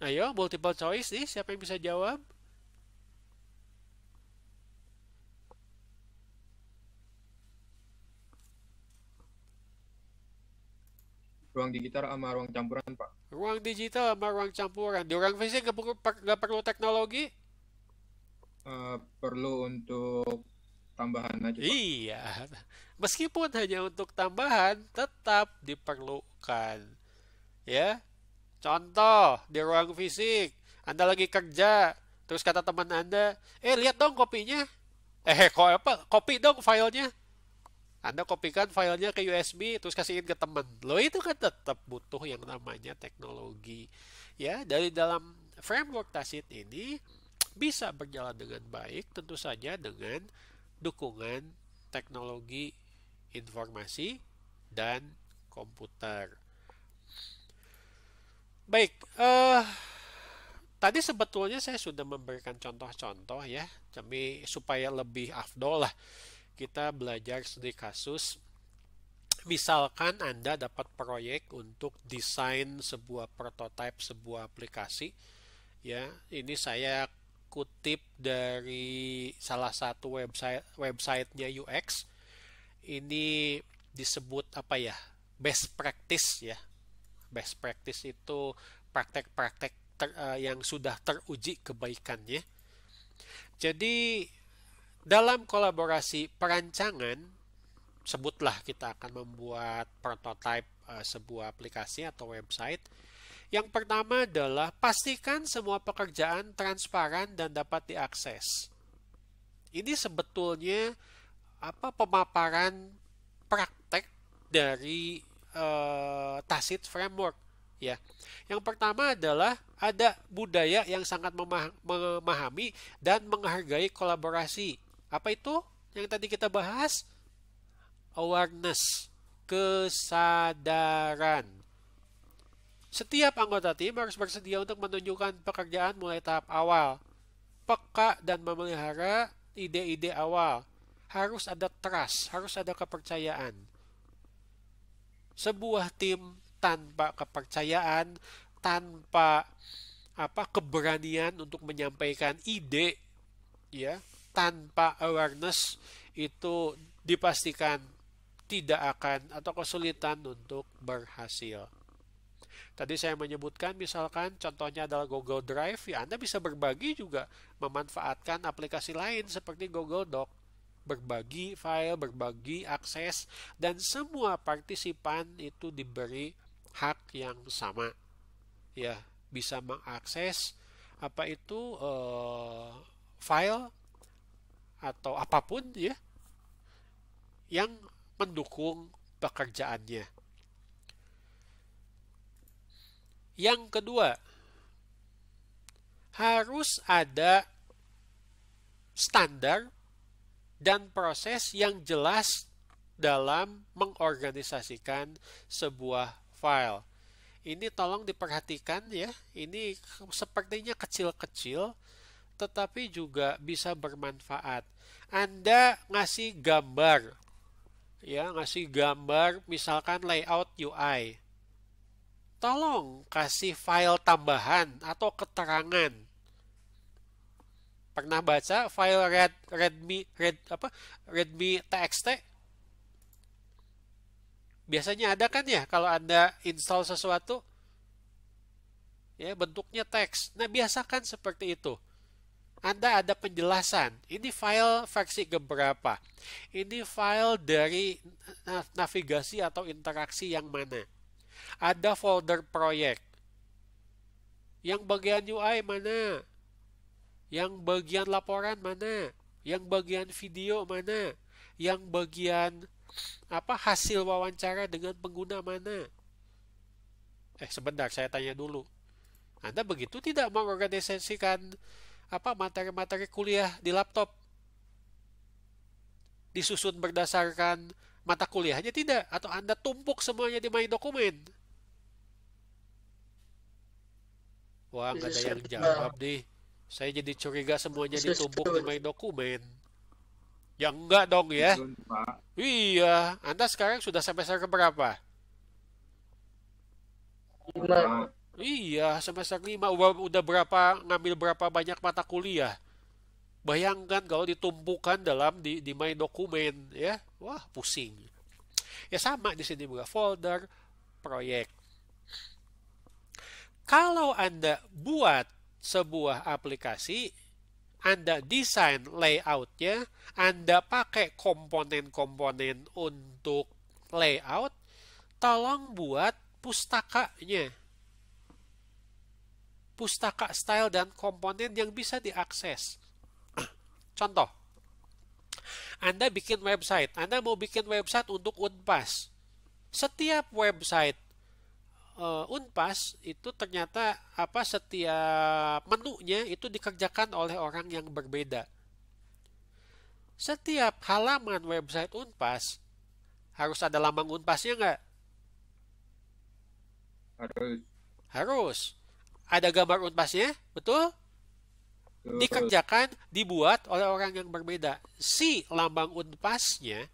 S1: Ayo, multiple choice nih. Siapa yang bisa jawab?
S2: Ruang digital sama ruang campuran, Pak.
S1: Ruang digital sama ruang campuran. Di ruang fisik nggak perlu teknologi?
S2: Perlu untuk tambahan aja, Pak.
S1: Iya. Meskipun hanya untuk tambahan, tetap diperlukan. Ya, contoh di ruang fisik, Anda lagi kerja, terus kata teman Anda, lihat dong kopinya. Kok apa? Copy dong filenya. Anda kopikan filenya ke USB, terus kasihin ke teman. Loh itu kan tetap butuh yang namanya teknologi. Ya, dari dalam framework Tacit ini bisa berjalan dengan baik, tentu saja dengan dukungan teknologi informasi dan komputer. Baik, tadi sebetulnya saya sudah memberikan contoh-contoh ya, tapi supaya lebih afdol lah kita belajar studi kasus. Misalkan Anda dapat proyek untuk desain sebuah prototipe sebuah aplikasi, ya, ini saya kutip dari salah satu websitenya UX. Ini disebut apa ya? Best practice ya. Best practice itu praktek-praktek yang sudah teruji kebaikannya. Jadi dalam kolaborasi perancangan, sebutlah kita akan membuat prototipe sebuah aplikasi atau website. Yang pertama adalah pastikan semua pekerjaan transparan dan dapat diakses. Ini sebetulnya pemaparan praktek dari Tacit Framework ya. Yang pertama adalah ada budaya yang sangat memahami dan menghargai kolaborasi. Apa itu yang tadi kita bahas? Awareness, kesadaran. Setiap anggota tim harus bersedia untuk menunjukkan pekerjaan mulai tahap awal, peka dan memelihara ide-ide awal. Harus ada trust, harus ada kepercayaan. Sebuah tim tanpa kepercayaan, tanpa keberanian untuk menyampaikan ide, ya, tanpa awareness itu dipastikan tidak akan atau kesulitan untuk berhasil. Tadi saya menyebutkan misalkan contohnya adalah Google Drive, ya Anda bisa berbagi juga memanfaatkan aplikasi lain seperti Google Doc. Berbagi file, berbagi akses, dan semua partisipan itu diberi hak yang sama. Ya, bisa mengakses file atau apapun ya yang mendukung pekerjaannya. Yang kedua, harus ada standar dan proses yang jelas dalam mengorganisasikan sebuah file. Ini tolong diperhatikan ya, ini sepertinya kecil-kecil tetapi juga bisa bermanfaat. Anda ngasih gambar, ya, misalkan layout UI. Tolong kasih file tambahan atau keterangan. Pernah baca file readme txt? Biasanya ada kan ya kalau Anda install sesuatu, ya, bentuknya teks. Nah, biasakan seperti itu. Anda ada penjelasan. Ini file versi keberapa? Ini file dari navigasi atau interaksi yang mana? Ada folder proyek. Yang bagian UI mana? Yang bagian laporan mana? Yang bagian video mana? Yang bagian hasil wawancara dengan pengguna mana? Sebentar, saya tanya dulu. Anda begitu tidak mengorganisasikan materi-materi kuliah di laptop? Disusun berdasarkan mata kuliahnya tidak? Atau Anda tumpuk semuanya di My Dokumen? Wah, nggak ada yang
S4: Bisa.
S1: jawab nih. Saya jadi curiga semuanya ditumpuk di my dokumen. Ya enggak dong ya.
S2: Betul, Pak.
S1: Iya, Anda sekarang sudah semester berapa?
S4: 5.
S2: Pak.
S1: Iya, semester 5. Udah berapa, ngambil berapa banyak mata kuliah? Bayangkan kalau ditumpukan di my dokumen ya. Wah, pusing. Ya sama di sini juga folder proyek. Kalau Anda buat sebuah aplikasi, Anda desain layoutnya, Anda pakai komponen-komponen untuk layout, tolong buat pustakanya. Pustaka style dan komponen yang bisa diakses. Contoh, Anda bikin website, Anda mau bikin website untuk Unpas. Setiap website Unpas itu ternyata setiap menunya itu dikerjakan oleh orang yang berbeda. Setiap halaman website Unpas harus ada lambang Unpasnya nggak?
S2: Harus.
S1: Harus. Ada gambar Unpasnya, betul? Dikerjakan, dibuat oleh orang yang berbeda. Si lambang Unpasnya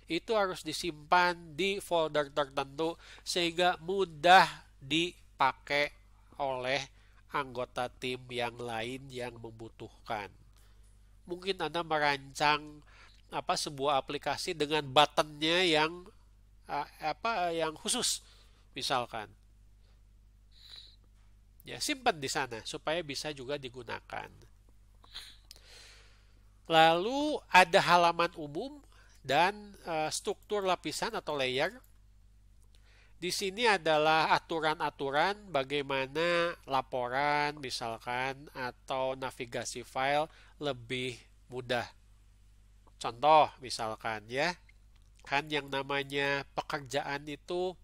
S1: itu harus disimpan di folder tertentu sehingga mudah dipakai oleh anggota tim yang lain yang membutuhkan. Mungkin Anda merancang sebuah aplikasi dengan buttonnya yang khusus, misalkan. Ya, simpan di sana supaya bisa juga digunakan. Lalu ada halaman umum dan struktur lapisan atau layer. Di sini adalah aturan-aturan bagaimana laporan misalkan atau navigasi file lebih mudah. Contoh misalkan ya, kan yang namanya pekerjaan itu,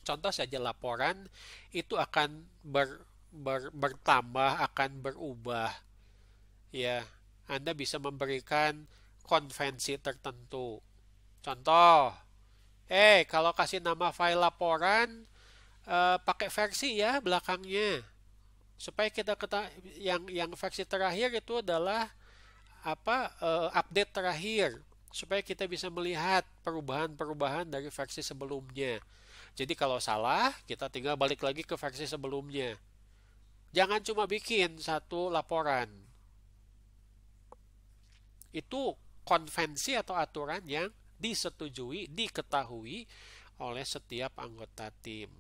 S1: contoh saja laporan itu akan bertambah, akan berubah. Ya, Anda bisa memberikan konvensi tertentu. Contoh, kalau kasih nama file laporan, pakai versi ya belakangnya. Supaya kita yang versi terakhir itu adalah update terakhir. Supaya kita bisa melihat perubahan-perubahan dari versi sebelumnya. Jadi kalau salah, kita tinggal balik lagi ke versi sebelumnya. Jangan cuma bikin satu laporan. Itu konvensi atau aturan yang disetujui, diketahui oleh setiap anggota tim.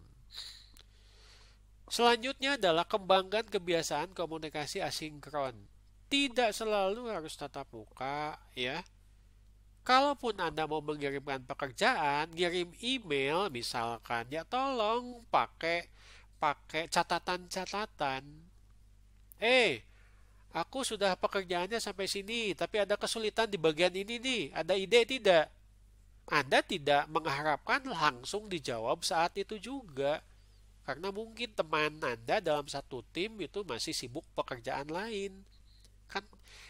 S1: Selanjutnya adalah kembangkan kebiasaan komunikasi asinkron. Tidak selalu harus tatap muka, ya. Kalaupun Anda mau mengirimkan pekerjaan, ngirim email misalkan, ya tolong pakai catatan-catatan. Aku sudah pekerjaannya sampai sini, tapi ada kesulitan di bagian ini nih. Ada ide tidak? Anda tidak mengharapkan langsung dijawab saat itu juga. Karena mungkin teman Anda dalam satu tim itu masih sibuk pekerjaan lain. Kan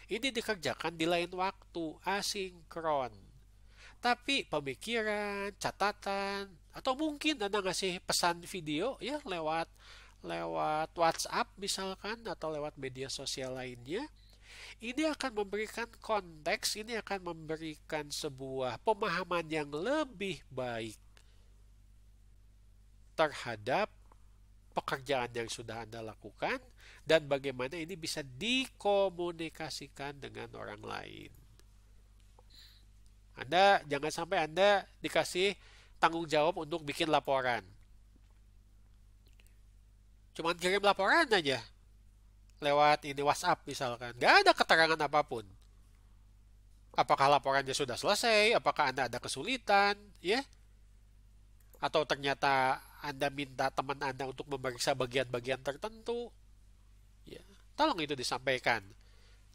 S1: ini dikerjakan di lain waktu, asinkron. Tapi pemikiran, catatan, atau mungkin Anda ngasih pesan video ya lewat WhatsApp misalkan atau lewat media sosial lainnya. Ini akan memberikan konteks, ini akan memberikan sebuah pemahaman yang lebih baik terhadap pekerjaan yang sudah Anda lakukan dan bagaimana ini bisa dikomunikasikan dengan orang lain. Jangan sampai Anda dikasih tanggung jawab untuk bikin laporan. Cuman kirim laporan aja lewat ini WhatsApp misalkan. Gak ada keterangan apapun. Apakah laporannya sudah selesai? Apakah Anda ada kesulitan? Ya? Atau ternyata Anda minta teman Anda untuk memeriksa bagian-bagian tertentu? Ya. Tolong itu disampaikan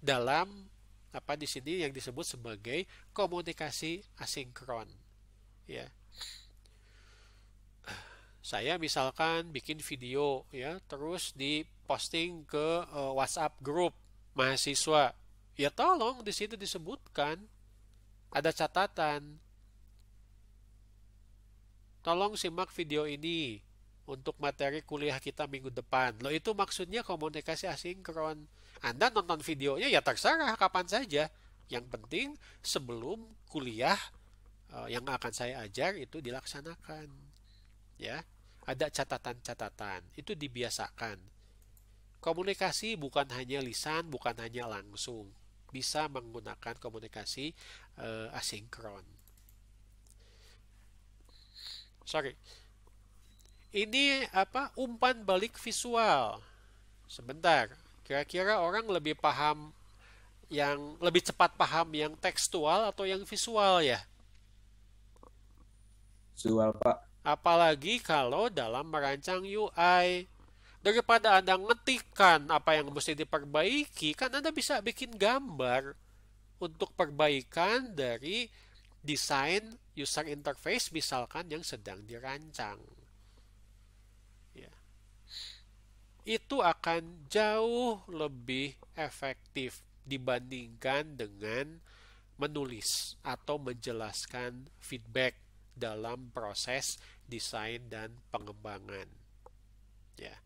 S1: dalam di sini yang disebut sebagai komunikasi asinkron. Ya. Saya misalkan bikin video ya, terus diposting ke WhatsApp grup mahasiswa. Ya tolong di situ disebutkan ada catatan. Tolong simak video ini untuk materi kuliah kita minggu depan. Loh, itu maksudnya komunikasi asinkron. Anda nonton videonya ya terserah kapan saja. Yang penting sebelum kuliah yang akan saya ajar itu dilaksanakan. Ya, ada catatan-catatan. Itu dibiasakan. Komunikasi bukan hanya lisan, bukan hanya langsung. Bisa menggunakan komunikasi asinkron. Sorry. Ini apa? Umpan balik visual. Sebentar. Kira-kira orang lebih paham yang lebih cepat paham yang tekstual atau yang visual ya?
S4: Visual, Pak.
S1: Apalagi kalau dalam merancang UI. Daripada Anda ngetikkan apa yang mesti diperbaiki, kan Anda bisa bikin gambar untuk perbaikan dari desain user interface misalkan yang sedang dirancang. Ya. Itu akan jauh lebih efektif dibandingkan dengan menulis atau menjelaskan feedback dalam proses desain dan pengembangan. Ya.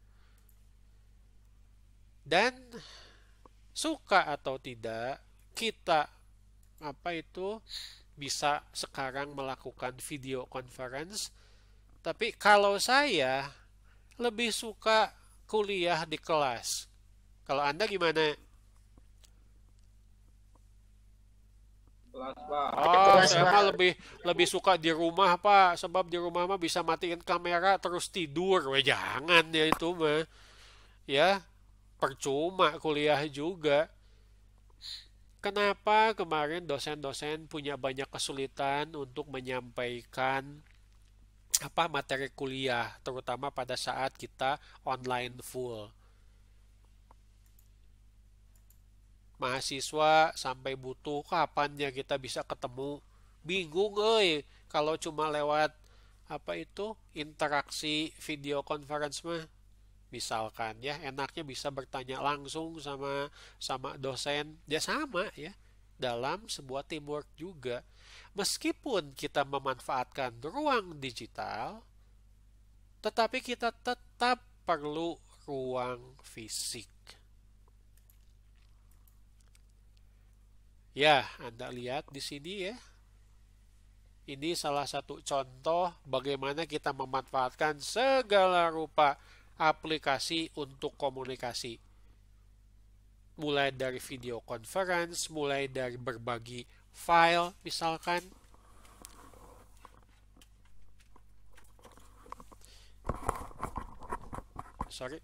S1: Dan suka atau tidak, kita bisa sekarang melakukan video conference. Tapi kalau saya lebih suka kuliah di kelas. Kalau Anda gimana?
S2: Kelas, Pak.
S1: Oh, saya mah lebih suka di rumah, Pak. Sebab di rumah mah bisa matiin kamera terus tidur. Weh, jangan ya itu mah. Ya, percuma kuliah juga. Kenapa kemarin dosen-dosen punya banyak kesulitan untuk menyampaikan materi kuliah, terutama pada saat kita online full. Mahasiswa sampai butuh kapannya kita bisa ketemu. Bingung kalau cuma lewat interaksi video conference mah. Misalkan ya, enaknya bisa bertanya langsung sama dosen. Ya sama ya, dalam sebuah teamwork juga. Meskipun kita memanfaatkan ruang digital, tetapi kita tetap perlu ruang fisik. Ya, Anda lihat di sini ya. Ini salah satu contoh bagaimana kita memanfaatkan segala rupa aplikasi untuk komunikasi. Mulai dari video conference, mulai dari berbagi file misalkan. Sorry.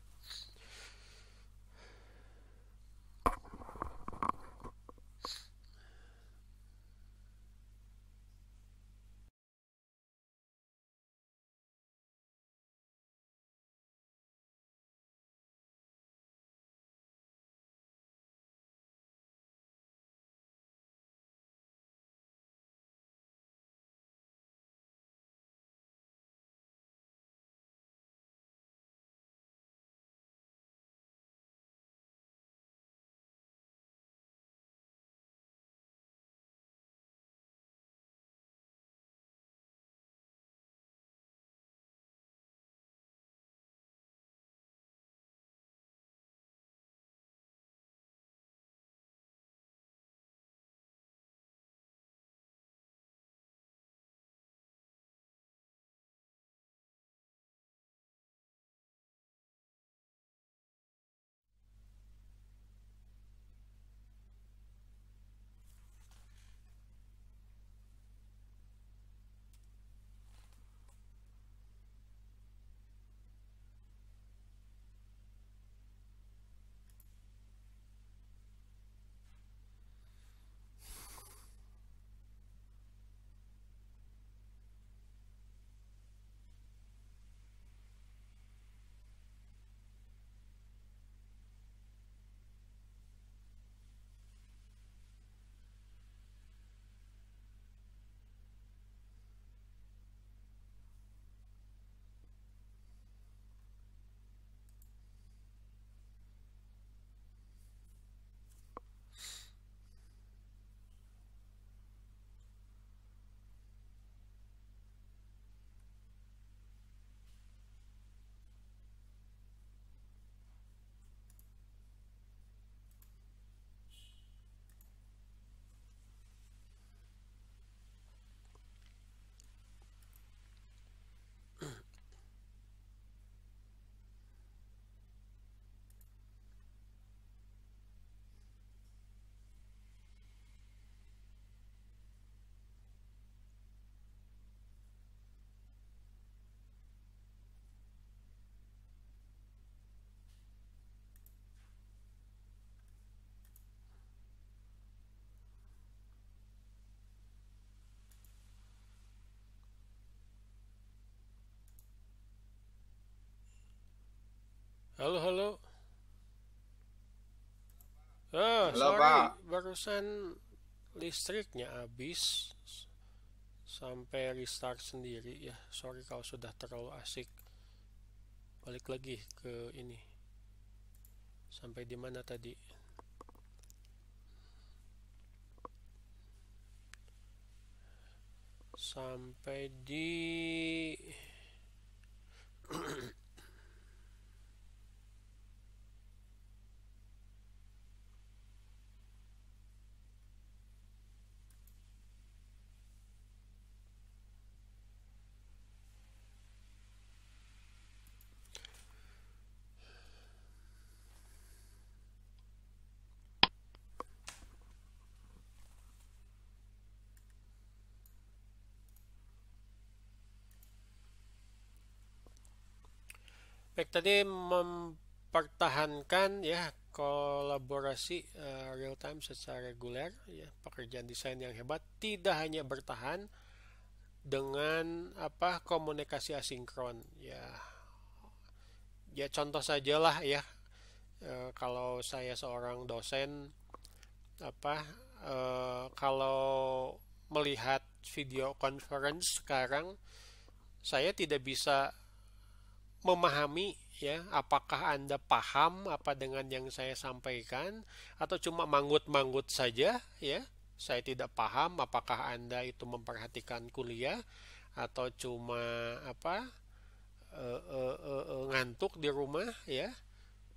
S1: Halo, halo. Oh,
S2: Halo
S1: sorry,
S2: Pak.
S1: barusan listriknya habis sampai restart sendiri ya. Sorry kalau sudah terlalu asik. Balik lagi ke ini. Sampai di mana tadi? Sampai di baik, tadi mempertahankan ya kolaborasi real time secara reguler ya, pekerjaan desain yang hebat tidak hanya bertahan dengan komunikasi asinkron ya. Ya contoh sajalah ya, kalau saya seorang dosen kalau melihat video conference sekarang, saya tidak bisa memahami ya apakah Anda paham apa dengan yang saya sampaikan atau cuma manggut-manggut saja ya. Saya tidak paham apakah Anda itu memperhatikan kuliah atau cuma ngantuk di rumah ya.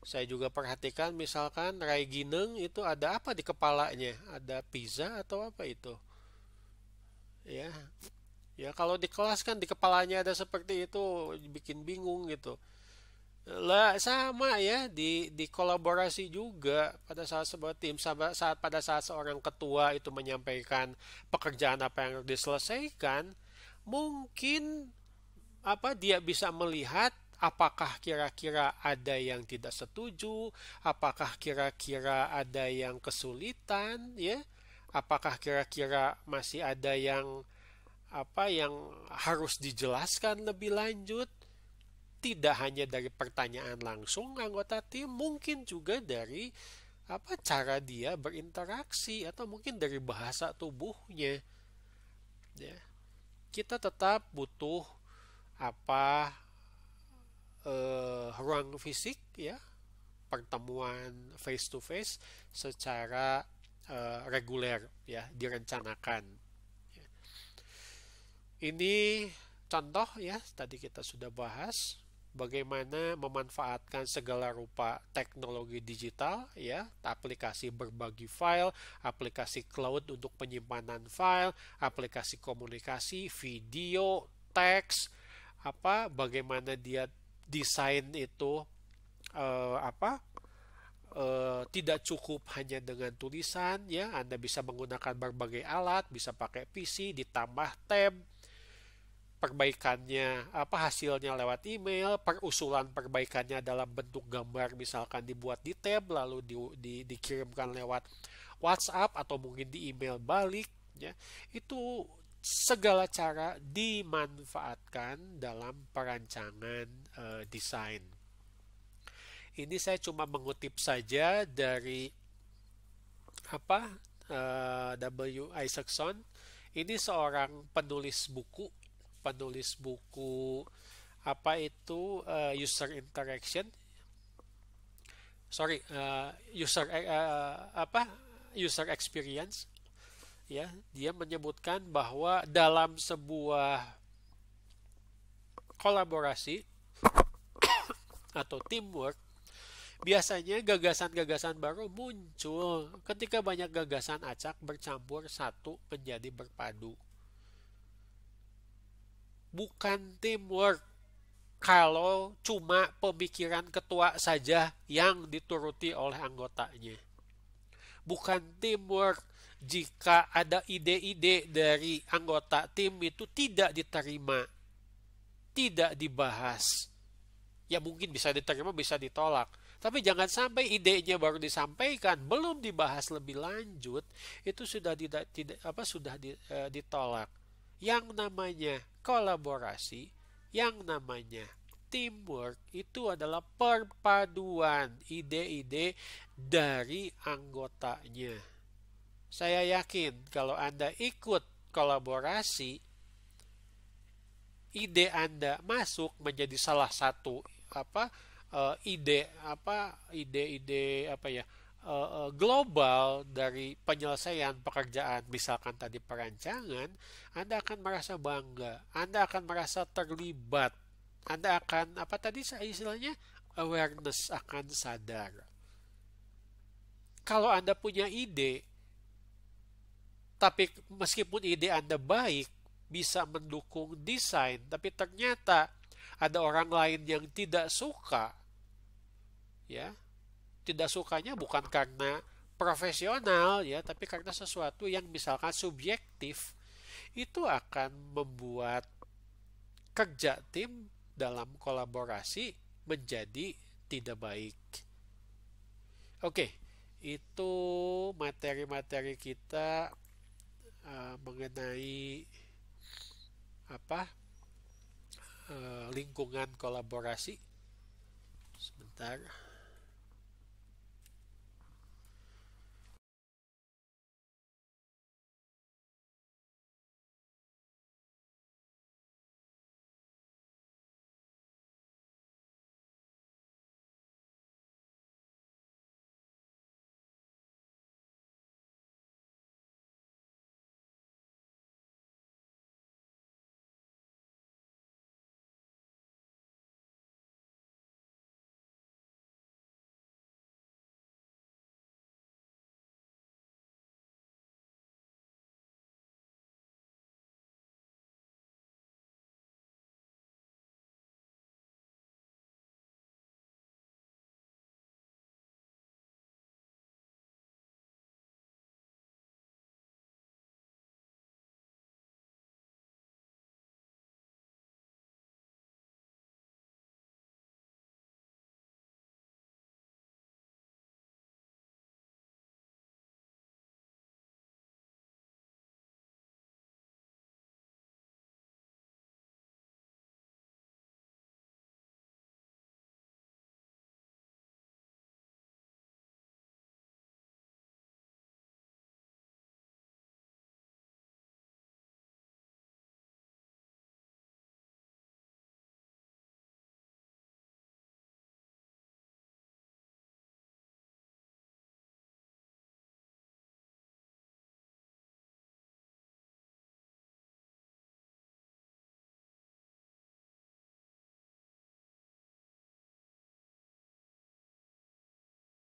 S1: Saya juga perhatikan misalkan Rai Gineng itu ada apa di kepalanya? Ada pizza atau apa itu? Ya, ya kalau di kelas kan di kepalanya ada seperti itu, bikin bingung gitu. Lah sama ya di kolaborasi juga pada saat sebuah tim, pada saat seorang ketua itu menyampaikan pekerjaan apa yang harus diselesaikan, mungkin dia bisa melihat apakah kira-kira ada yang tidak setuju, apakah kira-kira ada yang kesulitan ya, apakah kira-kira masih ada yang yang harus dijelaskan lebih lanjut, tidak hanya dari pertanyaan langsung anggota tim, mungkin juga dari cara dia berinteraksi atau mungkin dari bahasa tubuhnya ya. Kita tetap butuh ruang fisik ya, pertemuan face to face secara reguler ya, direncanakan. Ini contoh ya, tadi kita sudah bahas bagaimana memanfaatkan segala rupa teknologi digital ya, aplikasi berbagi file, aplikasi cloud untuk penyimpanan file, aplikasi komunikasi, video, teks, bagaimana dia desain itu tidak cukup hanya dengan tulisan ya, Anda bisa menggunakan berbagai alat, bisa pakai PC ditambah tab, perbaikannya hasilnya lewat email, perusulan perbaikannya dalam bentuk gambar misalkan dibuat di tab lalu dikirimkan lewat WhatsApp atau mungkin di email balik ya. Itu segala cara dimanfaatkan dalam perancangan desain. Ini saya cuma mengutip saja dari W. Isaacson. Ini seorang penulis buku user interaction, user experience ya. Dia menyebutkan bahwa dalam sebuah kolaborasi atau teamwork, biasanya gagasan-gagasan baru muncul ketika banyak gagasan acak bercampur satu menjadi berpadu. Bukan teamwork kalau cuma pemikiran ketua saja yang dituruti oleh anggotanya. Bukan teamwork jika ada ide-ide dari anggota tim itu tidak diterima, tidak dibahas. Ya mungkin bisa diterima, bisa ditolak. Tapi jangan sampai idenya baru disampaikan, belum dibahas lebih lanjut, itu sudah ditolak. Yang namanya kolaborasi, yang namanya teamwork itu adalah perpaduan ide-ide dari anggotanya. Saya yakin kalau Anda ikut kolaborasi, ide Anda masuk menjadi salah satu ide-ide global dari penyelesaian pekerjaan, misalkan tadi perancangan, Anda akan merasa bangga, Anda akan merasa terlibat, Anda akan istilahnya awareness, akan sadar. Kalau Anda punya ide, tapi meskipun ide Anda baik, bisa mendukung desain, tapi ternyata ada orang lain yang tidak suka, ya, tidak sukanya bukan karena profesional, ya, tapi karena sesuatu yang misalkan subjektif, itu akan membuat kerja tim dalam kolaborasi menjadi tidak baik. Oke, itu materi-materi kita mengenai lingkungan kolaborasi. Sebentar.